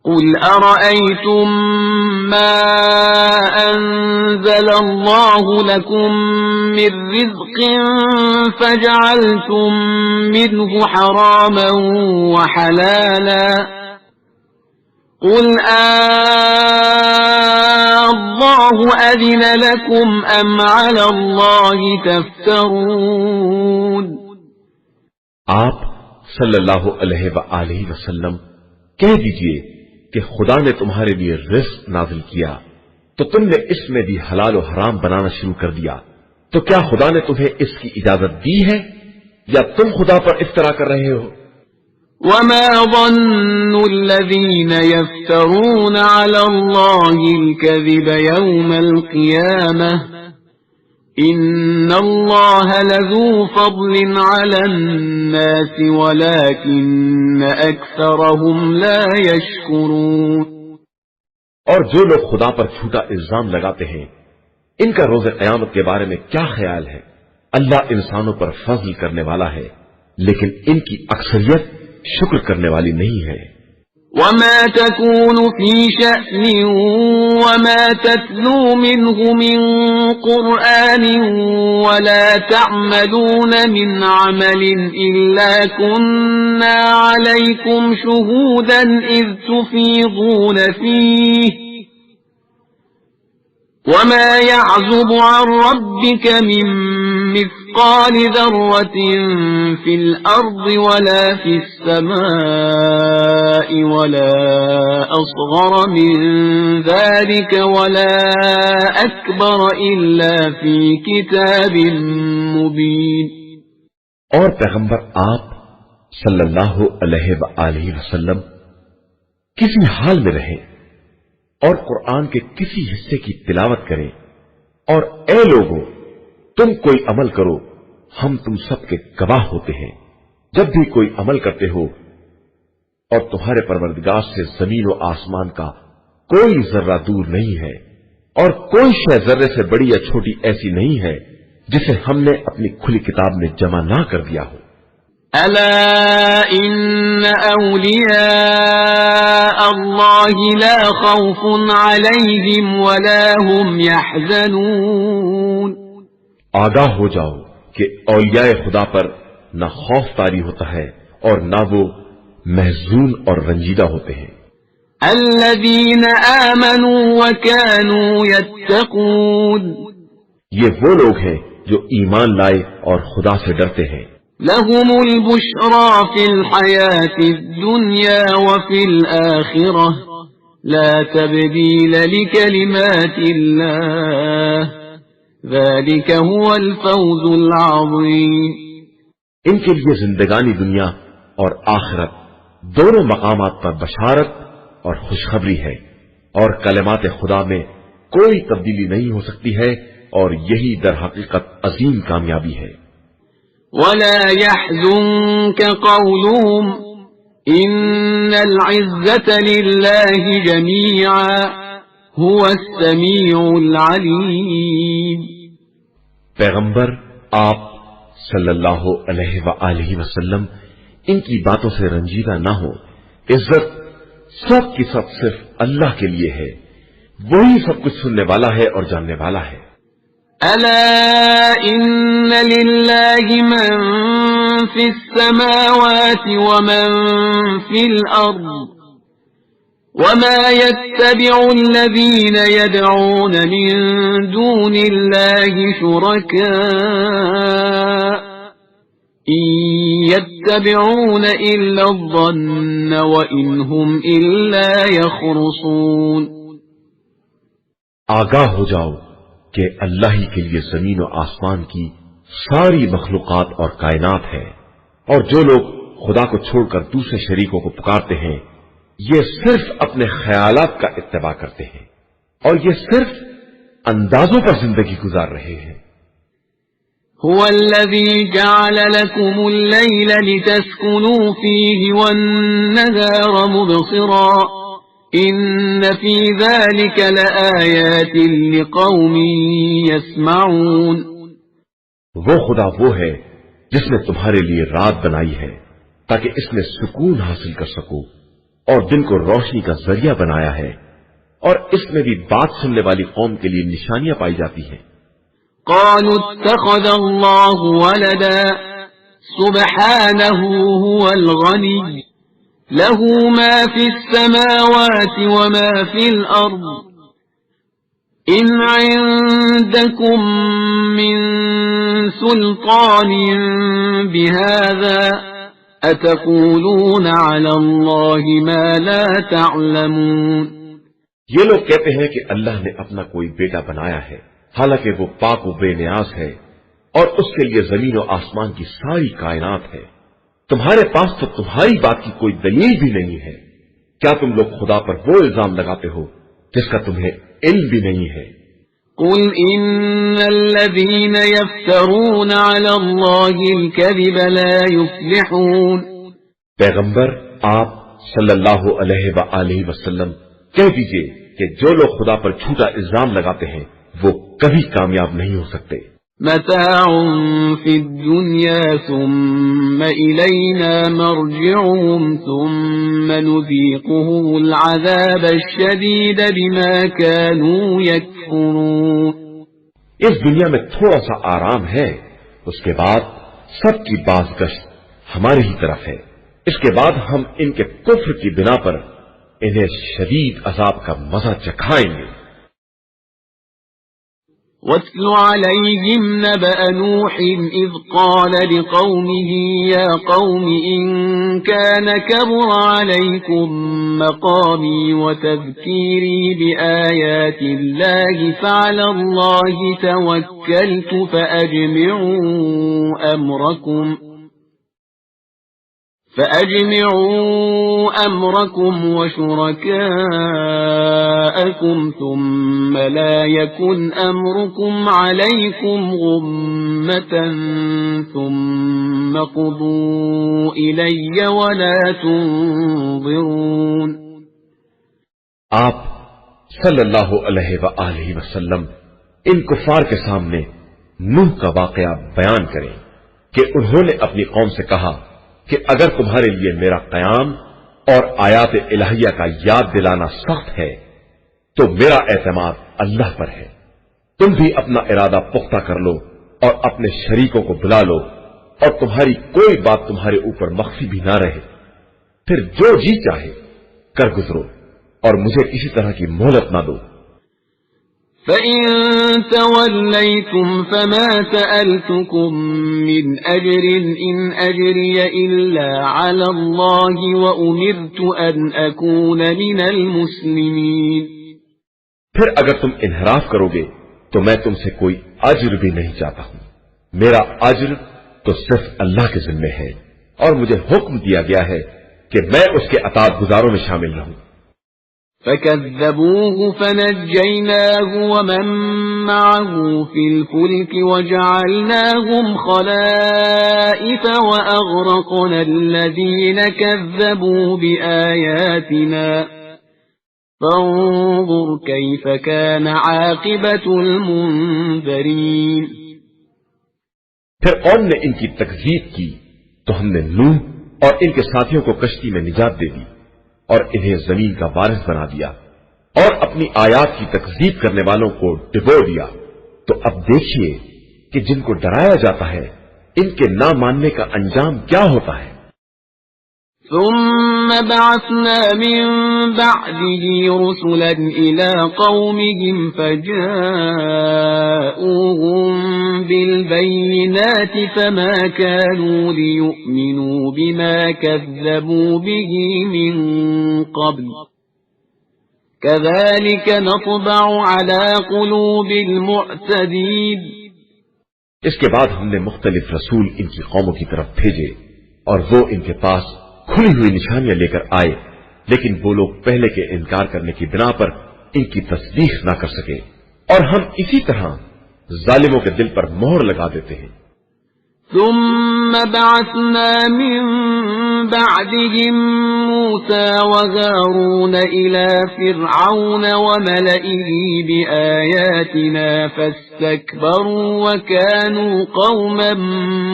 قل أرأيتم ما أنزل الله لكم من رزق فجعلتم منه حراما وحلالا قل الله أذن لكم أم على الله تفترون. آپ صلی اللہ علیہ وآلہ وسلم کہہ دیجئے کہ خدا نے تمہارے لیے رزق نازل کیا تو تم نے اس میں بھی حلال و حرام بنانا شروع کر دیا، تو کیا خدا نے تمہیں اس کی اجازت دی ہے یا تم خدا پر افترا کر رہے ہو؟ وما ظن الذين يفترون على الله الكذب يوم القيامة إن الله لذو فضل على الناس ولكن أكثرهم لا يشكرون. اور جو لوگ خدا پر جھوٹا الزام لگاتے ہیں ان کا روز قیامت کے بارے میں کیا خیال ہے؟ اللہ انسانوں پر فضل کرنے والا ہے لیکن ان کی اکثریت شکر کرنے والی نہیں ہے. وما تكون في شأن وما تتلو منه من قرآن ولا تعملون من عمل إلا كنا عليكم شهودا إذ تفيضون فيه وما يعزب عن ربك من مثقال ذرة في الأرض ولا في السماء ولا أصغر من ذلك ولا أكبر إلا في كتاب مبين. اور پیغمبر آپ صلی اللہ علیہ وآلہ وسلم کسی حال میں رہیں اور قرآن کے کسی حصے کی تلاوت کریں اور اے لوگوں تم کوئی عمل کرو، ہم تم سب کے گواہ ہوتے ہیں. جب بھی کوئی عمل کرتے ہو اور تمہارے پروردگار سے زمین و آسمان کا کوئی ذرہ دور نہیں ہے اور کوئی شے ذرے سے بڑی یا چھوٹی ایسی نہیں ہے جسے ہم نے اپنی کھلی کتاب میں جمع نہ کر دیا ہو. ألا إن أولياء الله لا خوف عليهم ولا هم يحزنون. آگاہ ہو جاؤ کہ اولیاء خدا پر نہ خوف طاری ہوتا ہے اور نہ وہ محزون اور رنجیدہ ہوتے ہیں. الذين آمنوا وكانوا يتقون. یہ وہ لوگ ہیں جو ایمان لائے اور خدا سے ڈرتے ہیں. لهم البشرى في الحياة الدنيا وفي الآخرة لا تبديل لكلمات الله ذلك هو الفوز العظيم. ان کے لیے زندگانی دنیا اور آخرت دونوں مقامات پر بشارت اور خوشخبری ہے اور کلمات خدا میں کوئی تبدیلی نہیں ہو سکتی ہے اور یہی در حقیقت عظیم کامیابی ہے. ولا يحزنك قولهم إن العزة لله جميعا هو السميع العليم. پیغمبر آپ صلی اللہ علیہ وآلہ وسلم ان کی باتوں سے رنجیدہ نہ ہو. عزت سب کی سب صرف اللہ کے لیے ہے، وہی سب کچھ سننے والا ہے اور جاننے والا ہے۔ ألا إن لله من في السماوات ومن في الأرض وما يتبع الذين يدعون من دون الله شركاء إن يتبعون إلا الظن وإن هم إلا يخرصون۔ آگاہ ہو جاؤ کہ اللہ ہی کے لیے زمین و آسمان کی ساری مخلوقات اور کائنات ہے، اور جو لوگ خدا کو چھوڑ کر دوسرے شریکوں کو پکارتے ہیں یہ صرف اپنے خیالات کا اتباع کرتے ہیں، اور یہ صرف اندازوں پر زندگی گزار رہے ہیں۔ هو الذي جعل لكم الليل لتسكنوا فيه والنهار مبصرا إن في ذلك لآيات لقوم يسمعون۔ وہ خدا وہ ہے جس نے تمہارے لیے رات بنائی ہے تاکہ اس میں سکون حاصل کر سکو، اور دن کو روشنی کا ذریعہ بنایا ہے، اور اس میں بھی بات سننے والی قوم کے لیے نشانیاں پائی جاتی ہیں۔ قالوا اتخذ الله ولدا سبحانه هو الغني له ما في السماوات وما في الأرض إن عندكم من سلطان بهذا أتقولون على الله ما لا تعلمون۔ یہ لوگ کہتے ہیں کہ اللہ نے اپنا کوئی بیٹا بنایا ہے، حالانکہ وہ پاک و بے نیاز ہے، اور اس کے لیے زمین و آسمان کی ساری کائنات ہے۔ تمہارے پاس تو تمہاری بات کی کوئی دلیل بھی نہیں ہے، کیا تم لوگ خدا پر وہ الزام لگاتے ہو جس کا تمہیں علم بھی نہیں ہے؟ قل إن الذين يفترون على الله الكذب لا يفلحون۔ پیغمبر آپ صلی اللہ علیہ وآلہ وسلم کہہ دیجئے کہ جو لوگ خدا پر جھوٹا الزام لگاتے ہیں وہ کبھی کامیاب نہیں ہو سکتے۔ متاع في الدنيا ثم إلينا مرجعهم ثم نذيقهم العذاب الشديد بما كانوا يكفرون۔ اس دنیا میں تھوڑا سا آرام ہے، اس کے بعد سب کی بازگشت ہماری ہی طرف ہے، اس کے بعد ہم ان کے کفر کی بنا پر انہیں شدید عذاب کا مزہ چکھائیں گے۔ واتل عليهم نبأ نوح إذ قال لقومه يا قوم إن كان كبر عليكم مقامي وتذكيري بآيات الله فعلى الله توكلت فأجمعوا أمركم وشركاءكم ثم لا يكن أمركم عليكم غمة ثم قضوا إلي ولا تنظرون۔ آپ صلی اللہ علیہ وآلہ وسلم ان کفار کے سامنے نوح کا واقعہ بیان کریں کہ انہوں نے اپنی قوم سے کہا کہ اگر تمہارے لیے میرا قیام اور آیات الہیہ کا یاد دلانا سخت ہے تو میرا اعتماد اللہ پر ہے، تم بھی اپنا ارادہ پختہ کر لو اور اپنے شریکوں کو بلا لو، اور تمہاری کوئی بات تمہارے اوپر مخفی بھی نہ رہے، پھر جو جی چاہے کر گزرو اور مجھے کسی طرح کی مہلت نہ دو۔ فَإِن تَوَلَّيْتُمْ فَمَا سَأَلْتُكُم مِّنْ أَجْرٍ إِنْ أَجْرِيَ إِلَّا عَلَى اللَّهِ وَأُمِرْتُ أَنْ أَكُونَ مِنَ الْمُسْلِمِينَ۔ پھر اگر تم انحراف کرو گے تو میں تم سے کوئی اجر بھی نہیں چاہتا ہوں، میرا اجر تو صرف اللہ کے ذمے ہے، اور مجھے حکم دیا گیا ہے کہ میں اس کے اطاعت گزاروں میں شامل رہوں۔ فَكَذَّبُوهُ فَنَجَّيْنَاهُ وَمَن مَّعَهُ فِي الْفُلْكِ وَجَعَلْنَاهُمْ خَلَائِفَ وَأَغْرَقْنَا الَّذِينَ كَذَّبُوا بِآيَاتِنَا فَانظُرْ كَيْفَ كَانَ عَاقِبَةُ الْمُنذَرِينَ۔ پھر قوم نے ان کی تکذیب کی تو ہم نے نوح اور ان کے ساتھیوں کو کشتی میں نجات دے دی اور انہیں زمین کا وارث بنا دیا، اور اپنی آیات کی تکذیب کرنے والوں کو ڈبو دیا۔ تو اب دیکھیے کہ جن کو ڈرایا جاتا ہے ان کے نہ ماننے کا انجام کیا ہوتا ہے۔ ثم بعثنا من بعده رسلا إلى قومهم فجاءوهم بالبينات فما كانوا ليؤمنوا بما كذبوا به من قبل كذلك نطبع على قلوب المعتدين۔ اس کے بعد ہم نے مختلف رسول ان کی قوموں کی طرف بھیجے اور وہ ان کے پاس کھلی ہوئی نشانیاں لے کر آئے، لیکن وہ لوگ پہلے کے انکار کرنے کی بنا پر ان کی تصدیق نہ کر سکے، اور ہم اسی طرح ظالموں کے دل پر مہر لگا دیتے ہیں۔ ثم بعثنا من بعدهم موسى وهارون إلى فرعون وملئه بآياتنا فاستكبروا وكانوا قوما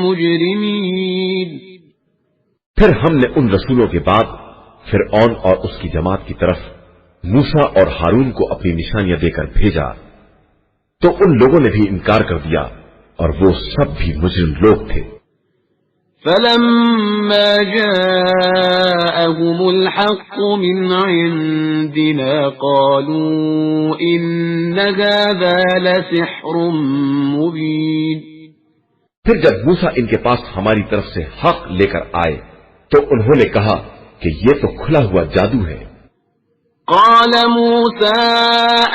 مجرمين۔ پھر ہم نے ان رسولوں کے بعد فرعون اور اس کی جماعت کی طرف موسیٰ اور ہارون کو اپنی نشانیاں دے کر بھیجا، تو ان لوگوں نے بھی انکار کر دیا اور وہ سب بھی مجرم لوگ تھے۔ فلما جاءهم الحق من عندنا قالوا إن هذا لسحر مبين۔ پھر جب موسیٰ ان کے پاس ہماری طرف سے حق لے کر آئے تو انہوں نے کہا کہ یہ تو کھلا ہوا جادو ہے۔ قال موسى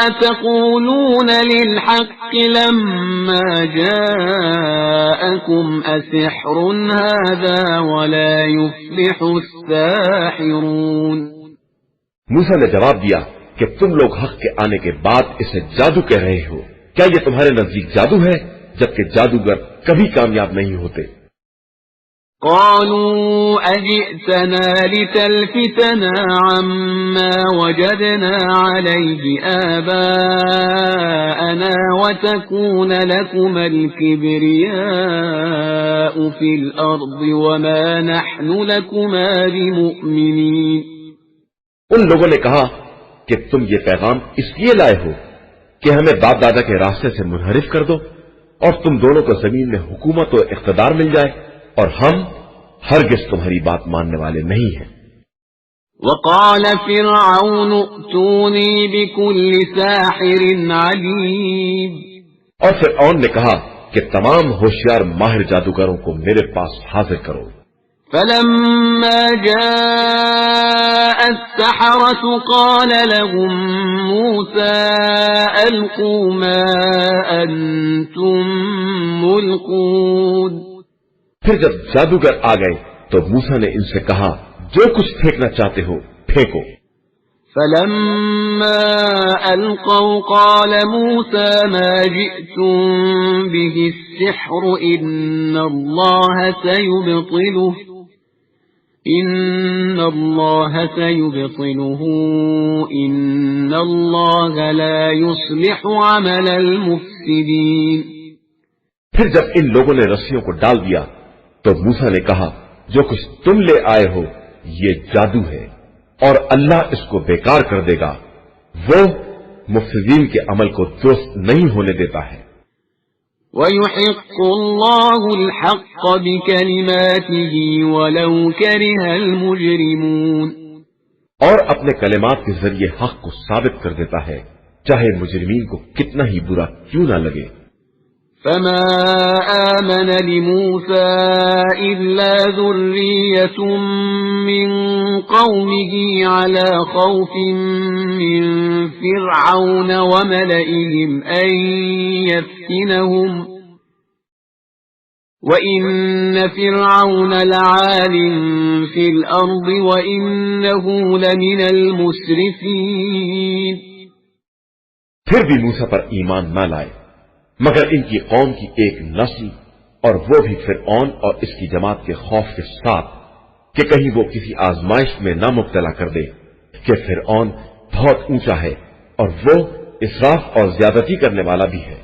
أتقولون للحق لما جاءكم أسحر هذا ولا يفلح الساحرون۔ موسیٰ نے جواب دیا کہ تم لوگ حق کے آنے کے بعد اسے جادو کہہ رہے ہو، کیا یہ تمہارے نزدیک جادو ہے؟ جبکہ جادوگر کبھی کامیاب نہیں ہوتے۔ قالوا أجئتنا لتلفتنا عما وجدنا عليه آباءنا وتكون لكما الكبرياء في الأرض وما نحن لكما بمؤمنين۔ ان لوگوں نے کہا کہ تم یہ پیغام اس لیے لائے ہو کہ ہمیں باپ دادا کے راستے سے منحرف کر دو اور تم دونوں کو زمین میں حکومت و اقتدار مل جائے، اور ہم ہرگز تمہاری بات ماننے والے نہیں ہیں۔ وقال فرعون ائتوني بكل ساحر عليم۔ اور فرعون نے کہا کہ تمام ہوشیار ماہر جادوگروں کو میرے پاس حاضر کرو۔ فلما جاء السحرة قال لهم موسى ألقوا ما أنتم ملقون۔ پھر جب جادوگر آ گئے تو موسیٰ نے ان سے کہا جو کچھ پھینکنا چاہتے ہو پھینکو۔ فلما ألقوا قال موسى ما جئتم به السحر إن الله سيبطله إن الله لا يصلح عمل المفسدين۔ پھر جب ان لوگوں نے رسیوں کو ڈال دیا تو موسیٰ نے کہا جو کچھ تم لے آئے ہو یہ جادو ہے اور اللہ اس کو بیکار کر دے گا، وہ مفسدین کے عمل کو درست نہیں ہونے دیتا ہے۔ وَيُحِقُّ اللَّهُ الْحَقَّ بِكَلِمَاتِهِ وَلَوْ كَرِهَ الْمُجْرِمُونَ۔ اور اپنے کلمات کے ذریعے حق کو ثابت کر دیتا ہے چاہے مجرمین کو کتنا ہی برا کیوں نہ لگے۔ فما آمن لموسى إلا ذرية من قومه على خوف من فرعون وملئهم أن يفتنهم وإن فرعون لعال في الأرض وإنه لمن المسرفين۔ پھر بھی موسیٰ پر ایمان نہ لائے مگر ان کی قوم کی ایک نسل، اور وہ بھی فرعون اور اس کی جماعت کے خوف کے ساتھ کہ کہیں وہ کسی آزمائش میں نہ مبتلا کر دے کہ فرعون بہت اونچا ہے اور وہ اسراف اور زیادتی کرنے والا بھی ہے۔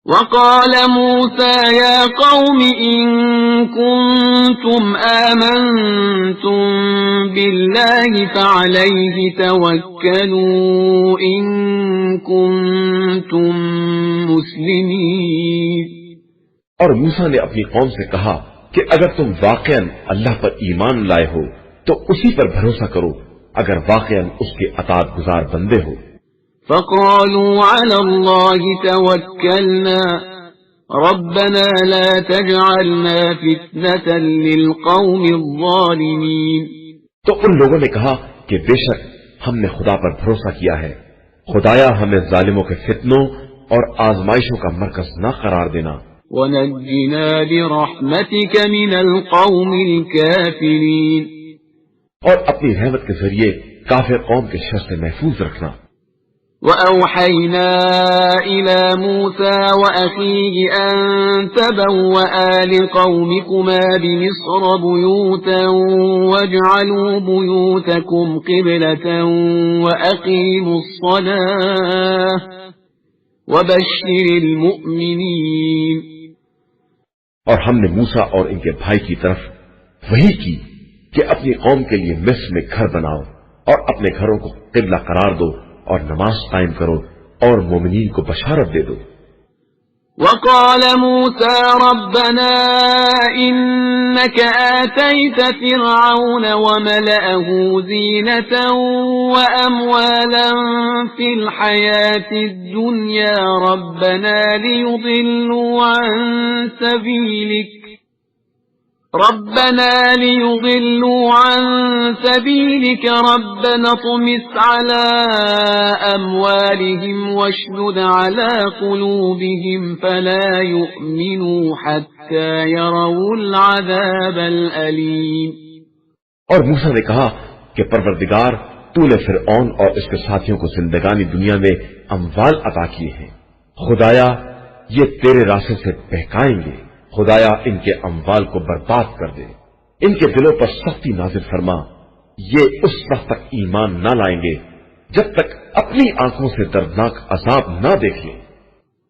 وقال موسى يا قوم إن كنتم آمنتم بالله فعليه توكلوا إن كنتم مسلمين۔ اور موسیٰ نے اپنی قوم سے کہا کہ اگر تم واقعاً اللہ پر ایمان لائے ہو تو اسی پر بھروسہ کرو اگر واقعاً اس کے اطاعت گزار بندے ہو۔ فقالوا على الله توكلنا ربنا لا تجعلنا فتنة للقوم الظالمين۔ تو ان لوگوں نے کہا کہ بے شک ہم نے خدا پر بھروسہ کیا ہے، خدایا ہمیں ظالموں کے فتنوں اور آزمائشوں کا مرکز نہ قرار دینا۔ ونجنا برحمتك من القوم الكافرين۔ اور اپنی رحمت کے ذریعے کافر قوم کے شر سے محفوظ رکھنا۔ وأوحينا إلى موسى وأخيه أن تبوأ لقومكما بمصر بيوتا واجعلوا بيوتكم قبلة وأقيموا الصلاة وبشر المؤمنين۔ اور ہم نے موسیٰ اور ان کے بھائی کی طرف وحی کی کہ اپنی قوم کے لیے مصر میں گھر بناؤ اور اپنے گھروں کو قبلہ قرار دو اور نماز قائم کرو اور مومنین کو بشارت دے دو۔ وقال موسى ربنا إنك آتيت فرعون وملأه زينة وأموالا في الحياة الدنيا ربنا ليضلوا عن سبيلك ربنا اطمس على أموالهم واشدد على قلوبهم فلا يؤمنوا حتى يروا العذاب الأليم۔ اور موسیٰ نے کہا کہ پروردگار تو نے فرعون اور اس کے ساتھیوں کو زندگانی دنیا میں اموال عطا کیے ہیں، خدایا یہ تیرے راستے سے بہکائیں گے، خدایا ان کے اموال کو برباد کر دے، ان کے دلوں پر سختی نازل فرما، یہ اس وقت تک ایمان نہ لائیں گے جب تک اپنی آنکھوں سے دردناک عذاب نہ دیکھ لیں۔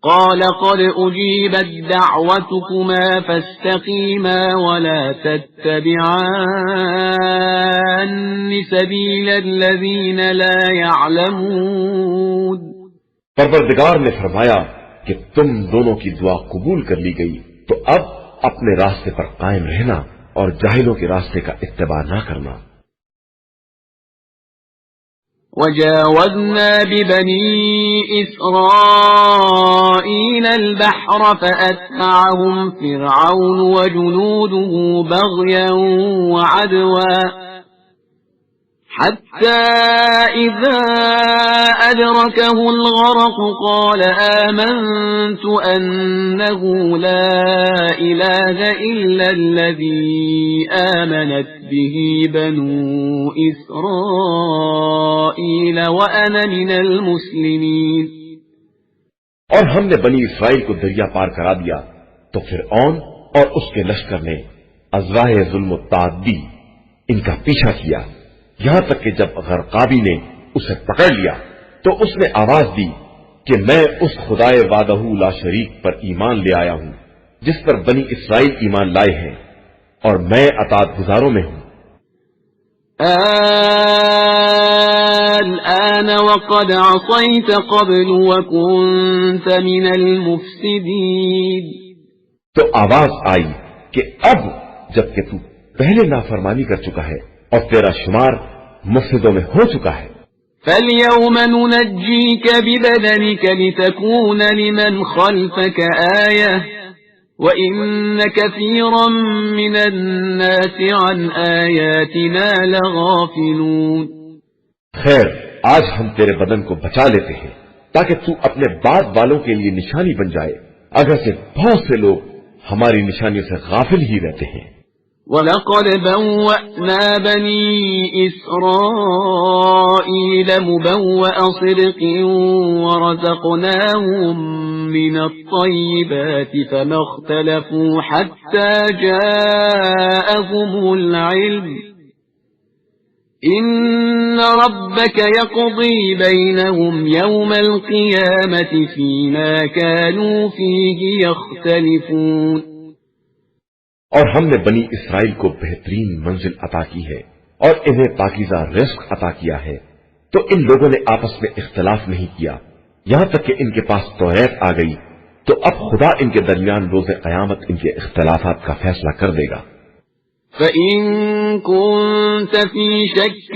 قال قد أجيبت دعوتكما فاستقيما ولا تتبعان سبيل الذين لا يعلمون۔ پروردگار نے فرمایا کہ تم دونوں کی دعا قبول کر لی گئی، تو اب اپنے راستے پر قائم رہنا اور جاہلوں کے راستے کا اتباع نہ کرنا۔ وجاوزنا ببني إسرائيل البحر فأتبعهم فرعون وجنوده بغيا وعدوا حتى إذا أدركه الغرق قال آمنت أنه لا إله إلا الذي آمنت به بنو إسرائيل وأنا من المسلمين۔ اور ہم نے بنی اسرائیل کو دریا پار کرا دیا تو فرعون اور اس کے لشکر نے ازواہ ظلم و تعدی ان کا پیچھا کیا، یہاں تک کہ جب غرقابی نے اسے پکڑ لیا تو اس نے آواز دی کہ میں اس خدائے وحدہ لا شریک پر ایمان لے آیا ہوں جس پر بنی اسرائیل ایمان لائے ہیں، اور میں اطاعت گزاروں میں ہوں۔ الآن وقد عصيت قبل وكنت من المفسدين۔ تو آواز آئی کہ اب جبکہ تو پہلے نافرمانی کر چکا ہے اور تیرا شمار مفسدوں میں ہو چکا ہے۔ فَالْيَوْمَ نُنَجِّيكَ بِبَدَنِكَ لِتَكُونَ لِمَنْ خَلْفَكَ آيَةً وَإِنَّ كَثِيرًا مِنَ النَّاسِ عَنْ آيَاتِنَا لَغَافِلُونَ۔ خیر، آج ہم تیرے بدن کو بچا لیتے ہیں تاکہ تو اپنے بعد والوں کے لیے نشانی بن جائے، اگرچہ بہت سے لوگ ہماری نشانیوں سے غافل ہی رہتے ہیں۔ وَلَقَدْ بَوَّأْنَا بَنِي إِسْرَائِيلَ مُبَوَّأَ صِدْقٍ وَرَزَقْنَاهُم مِّنَ الطَّيِّبَاتِ فَمَا اخْتَلَفُوا حَتَّى جَاءَهُمُ الْعِلْمُ إِنَّ رَبَّكَ يَقْضِي بَيْنَهُمْ يَوْمَ الْقِيَامَةِ فِيمَا كَانُوا فِيهِ يَخْتَلِفُونَ۔ اور ہم نے بنی اسرائیل کو بہترین منزل عطا کی ہے اور انہیں پاکیزہ رزق عطا کیا ہے، تو ان لوگوں نے آپس میں اختلاف نہیں کیا یہاں تک کہ ان کے پاس توریت آ گئی، تو اب خدا ان کے درمیان روز قیامت ان کے اختلافات کا فیصلہ کر دے گا۔ فَإِن كُنتَ فِي شَكٍّ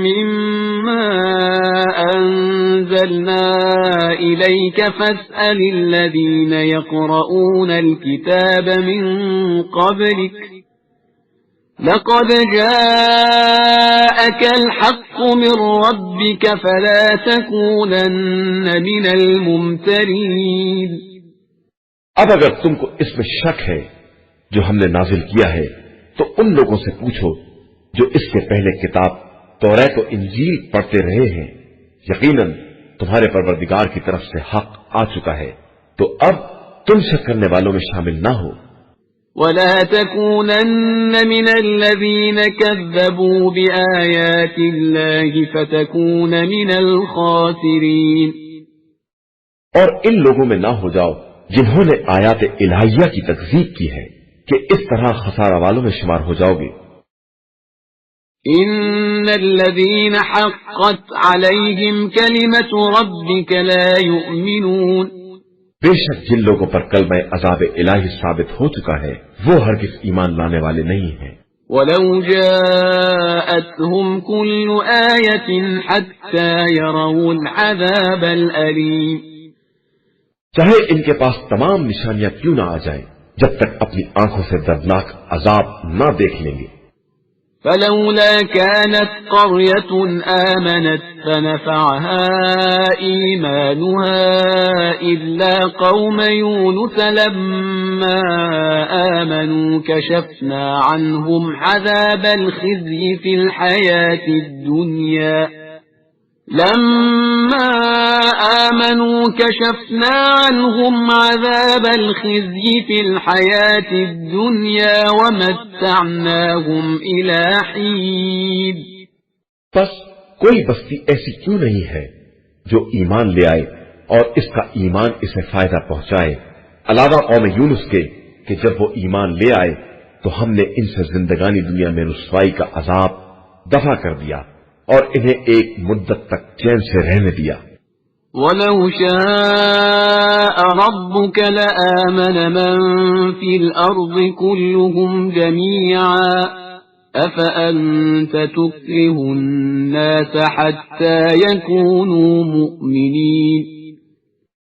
مِّمَّا أَنزَلْنَا إِلَيْكَ فَاسْأَلِ الَّذِينَ يَقْرَؤُونَ الْكِتَابَ مِن قَبْلِكَ لَقَدْ جَاءَكَ الْحَقُّ مِن رَّبِّكَ فَلَا تَكُونَنَّ مِنَ الْمُمْتَرِينَ۔ اب اگر تم کو اس میں شک ہے جو ہم نے نازل کیا ہے تو ان لوگوں سے پوچھو جو اس سے پہلے کتاب توریت و انجیل پڑھتے رہے ہیں، یقیناً تمہارے پروردگار کی طرف سے حق آ چکا ہے، تو اب تم شک کرنے والوں میں شامل نہ ہو۔ وَلَا تَكُونَنَّ مِنَ الَّذِينَ كَذَّبُوا بِآيَاتِ اللَّهِ فَتَكُونَ مِنَ الْخَاسِرِينَ۔ اور ان لوگوں میں نہ ہو جاؤ جنہوں نے آیات الہیہ کی تکذیب کی ہے کہ اس طرح خسارہ والوں میں شمار ہو جاؤ گے۔ إِنَّ الَّذِينَ حَقَّتْ عَلَيْهِمْ كَلِمَةُ رَبِّكَ لَا يُؤْمِنُونَ۔ بے شک جن لوگوں پر کلمہ عذاب الہی ثابت ہو چکا ہے وہ ہرگز ایمان لانے والے نہیں ہیں۔ وَلَوْ جَاءَتْهُمْ كُلُّ آيَةٍ حَتَّى يَرَوْا الْعَذَابَ الْأَلِيمَ۔ چاہے ان کے پاس تمام نشانیاں کیوں نہ آ جائیں جب تک اپنی آنکھوں سے دردناک عذاب نہ دیکھ لیں گے۔ فَلَوْلَا كَانَتْ قَرْيَةٌ آمَنَتْ فَنَفَعَهَا إِيمَانُهَا إِلَّا قَوْمَ يُونُسَ لَمَّا آمَنُوا كَشَفْنَا عَنْهُمْ عَذَابَ الْخِزْيِ فِي الْحَيَاةِ الدُّنْيَا وَمَتَّعْنَاهُمْ إِلَى حِينٍ۔ بس کوئی بستی ایسی کیوں نہیں ہے جو ایمان لے آئے اور اس کا ایمان اسے فائدہ پہنچائے، علاوہ قوم یونس کے کہ جب وہ ایمان لے آئے تو ہم نے ان سے زندگانی دنیا میں رسوائی کا عذاب دفع کر دیا اور انہیں ایک مدت تک چین سے رہنے دیا۔ وَلَوْ شَاءَ رَبُّكَ لَآمَنَ مَن فِي الْأَرْضِ كُلُّهُمْ جَمِيعًا أَفَأَنْتَ تُكْرِهُ النَّاسَ حَتَّى يَكُونُوا مُؤْمِنِينَ۔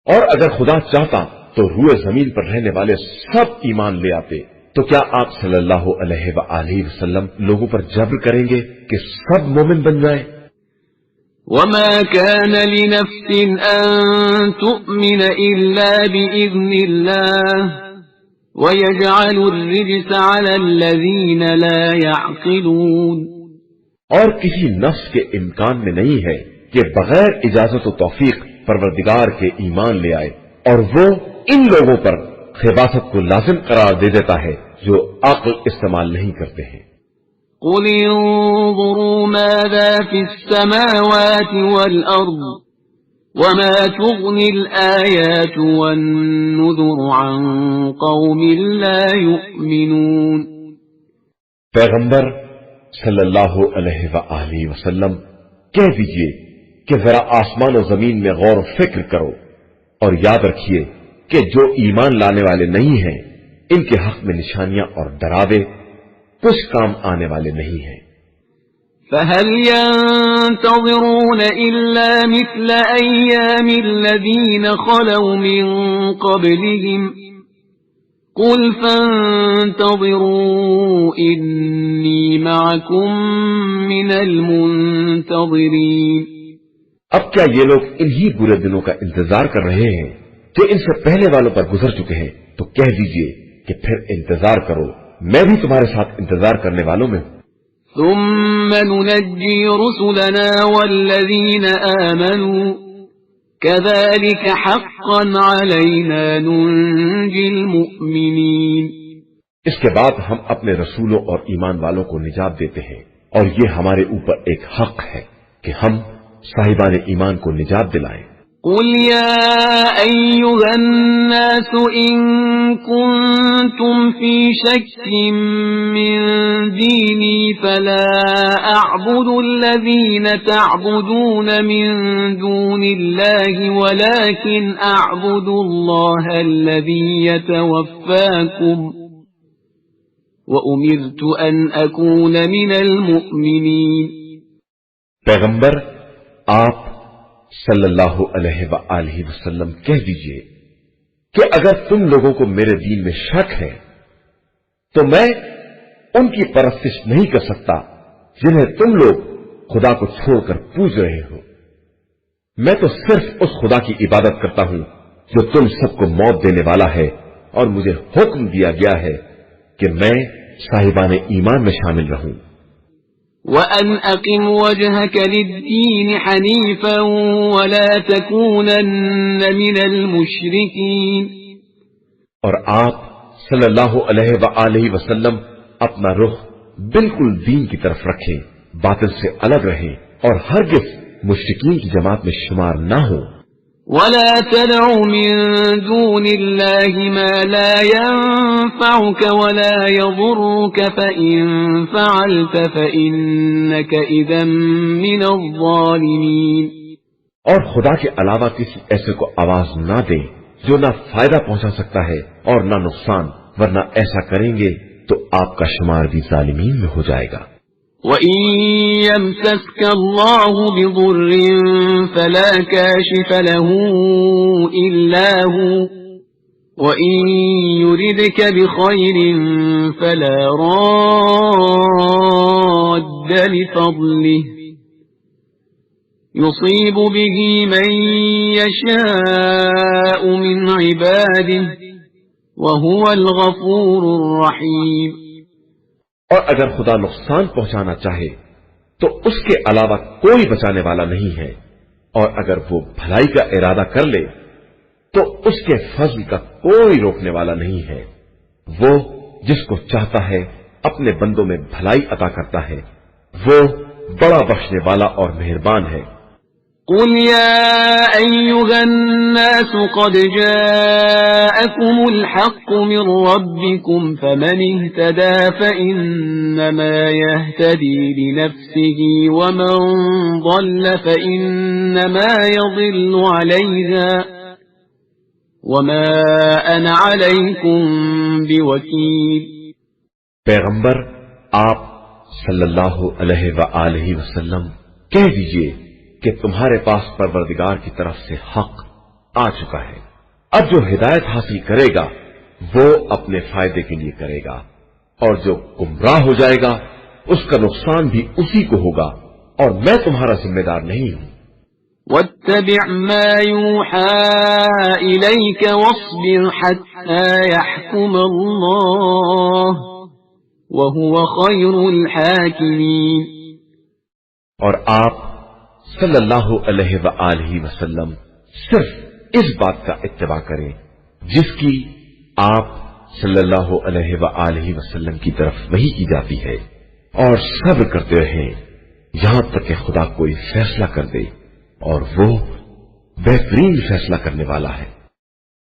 اور اگر خدا چاہتا تو روئے زمین پر رہنے والے سب ایمان لے آتے، تو کیا آپ صلی اللہ علیہ وآلہ وسلم لوگوں پر جبر کریں گے کہ سب مومن بن جائیں؟ وَمَا كَانَ لِنَفْسٍ أَن تُؤْمِنَ إِلَّا بِإِذْنِ اللَّهِ وَيَجْعَلُ الرِّجْسَ عَلَى الَّذِينَ لَا يَعْقِلُونَ۔ اور کسی نفس کے امکان میں نہیں ہے کہ بغیر اجازت و توفیق پروردگار کے ایمان لے آئے، اور وہ ان لوگوں پر خباثت کو لازم قرار دے دیتا ہے جو عقل استعمال نہیں کرتے ہیں۔ قُلِ انظُرُوا مَاذَا فِي السَّمَاوَاتِ وَالْأَرْضِ وَمَا تُغْنِي الْآيَاتُ وَالنُّذُرُ عَن قَوْمٍ لَا يُؤْمِنُونَ۔ پیغمبر صلی اللہ علیہ وآلہ وسلم کہہ دیجئے کہ ذرا آسمان و زمین میں غور و فکر کرو اور یاد رکھیے کہ جو ایمان لانے والے نہیں ہیں ان کے حق میں نشانیاں اور ڈراوے کچھ کام آنے والے نہیں ہیں۔ فَهَلْ يَنْتَظِرُونَ إِلَّا مِثْلَ أَيَّامِ الَّذِينَ خَلَوْا مِنْ قَبْلِهِمْ قُلْ فَانْتَظِرُوا إِنِّي مَعَكُمْ مِنَ الْمُنْتَظِرِينَ۔ اب کیا یہ لوگ انہی برے دنوں کا انتظار کر رہے ہیں جو ان سے پہلے والوں پر گزر چکے ہیں؟ تو کہہ دیجئے کہ پھر انتظار کرو، میں بھی تمہارے ساتھ انتظار کرنے والوں میں ہوں۔ ثُمَّ نُنَجِّي رُسُلَنَا وَالَّذِينَ آمَنُوا كَذَلِكَ حَقًّا عَلَيْنَا نُنْجِي الْمُؤْمِنِينَ۔ اس کے بعد ہم اپنے رسولوں اور ایمان والوں کو نجات دیتے ہیں، اور یہ ہمارے اوپر ایک حق ہے کہ ہم صاحبان ایمان کو نجات دلائیں۔ قل يا أيها الناس إن كنتم في شك من ديني فلا أعبد الذين تعبدون من دون الله ولكن أعبد الله الذي يتوفاكم وأمرت أن أكون من المؤمنين. پیغمبر آپ صلی اللہ علیہ وآلہ وسلم کہہ دیجئے کہ اگر تم لوگوں کو میرے دین میں شک ہے تو میں ان کی پرستش نہیں کر سکتا جنہیں تم لوگ خدا کو چھوڑ کر پوج رہے ہو. میں تو صرف اس خدا کی عبادت کرتا ہوں جو تم سب کو موت دینے والا ہے اور مجھے حکم دیا گیا ہے کہ میں صاحبان ایمان میں شامل رہوں. وَأَنْ أَقِمْ وَجْهَكَ لِلدِّينِ حَنِيفًا وَلَا تَكُونَنَّ مِنَ الْمُشْرِكِينَ. اور آپ صلی اللہ علیہ وآلہ وسلم اپنا رخ بالکل دین کی طرف رکھیں، باطل سے الگ رہیں اور ہرگز مشرکین کی جماعت میں شمار نہ ہوں. وَلَا تَدْعُ مِن دُونِ اللَّهِ مَا لَا يَنفَعُكَ وَلَا يَضُرُّكَ فَإِن فَعَلْتَ فَإِنَّكَ إِذًا مِّنَ الظَّالِمِينَ. اور خدا کے علاوہ کسی ایسے کو آواز نہ دیں جو نہ فائدہ پہنچا سکتا ہے اور نہ نقصان، ورنہ ایسا کریں گے تو آپ کا شمار بھی ظالمین میں ہو جائے گا. وَإِن يَمْسَسْكَ اللَّهُ بِضُرٍّ فَلَا كَاشِفَ لَهُ إِلَّا هُوَ وَإِن يُرِدْكَ بِخَيْرٍ فَلَا رَادَّ لِفَضْلِهِ يُصِيبُ بِهِ مَن يَشَاءُ مِنْ عِبَادِهِ وَهُوَ الْغَفُورُ الرَّحِيمُ. اور اگر خدا نقصان پہنچانا چاہے تو اس کے علاوہ کوئی بچانے والا نہیں ہے، اور اگر وہ بھلائی کا ارادہ کر لے تو اس کے فضل کا کوئی روکنے والا نہیں ہے. وہ جس کو چاہتا ہے اپنے بندوں میں بھلائی عطا کرتا ہے، وہ بڑا بخشنے والا اور مہربان ہے. قل يا أيها الناس قد جاءكم الحق من ربكم فمن اهتدى فإنما يهتدي لنفسه ومن ضل فإنما يضل عليها وما أنا عليكم بوكيل. پیغمبر آپ صلی اللہ علیہ وآلہ وسلم کہہ دیجئے کہ تمہارے پاس پروردگار کی طرف سے حق آ چکا ہے. اب جو ہدایت حاصل کرے گا وہ اپنے فائدے کے لیے کرے گا، اور جو گمراہ ہو جائے گا اس کا نقصان بھی اسی کو ہوگا، اور میں تمہارا ذمہ دار نہیں ہوں. واتبع ما يوحى إليك واصبر حتى يحكم الله وهو خير الحاكمين. اور آپ صلی اللہ علیہ وآلہ وسلم صرف اس بات کا اتباع کریں جس کی آپ صلی اللہ علیہ وآلہ وسلم کی طرف وحی کی جاتی ہے، اور صبر کرتے رہیں یہاں تک کہ خدا کوئی فیصلہ کر دے، اور وہ بہترین فیصلہ کرنے والا ہے.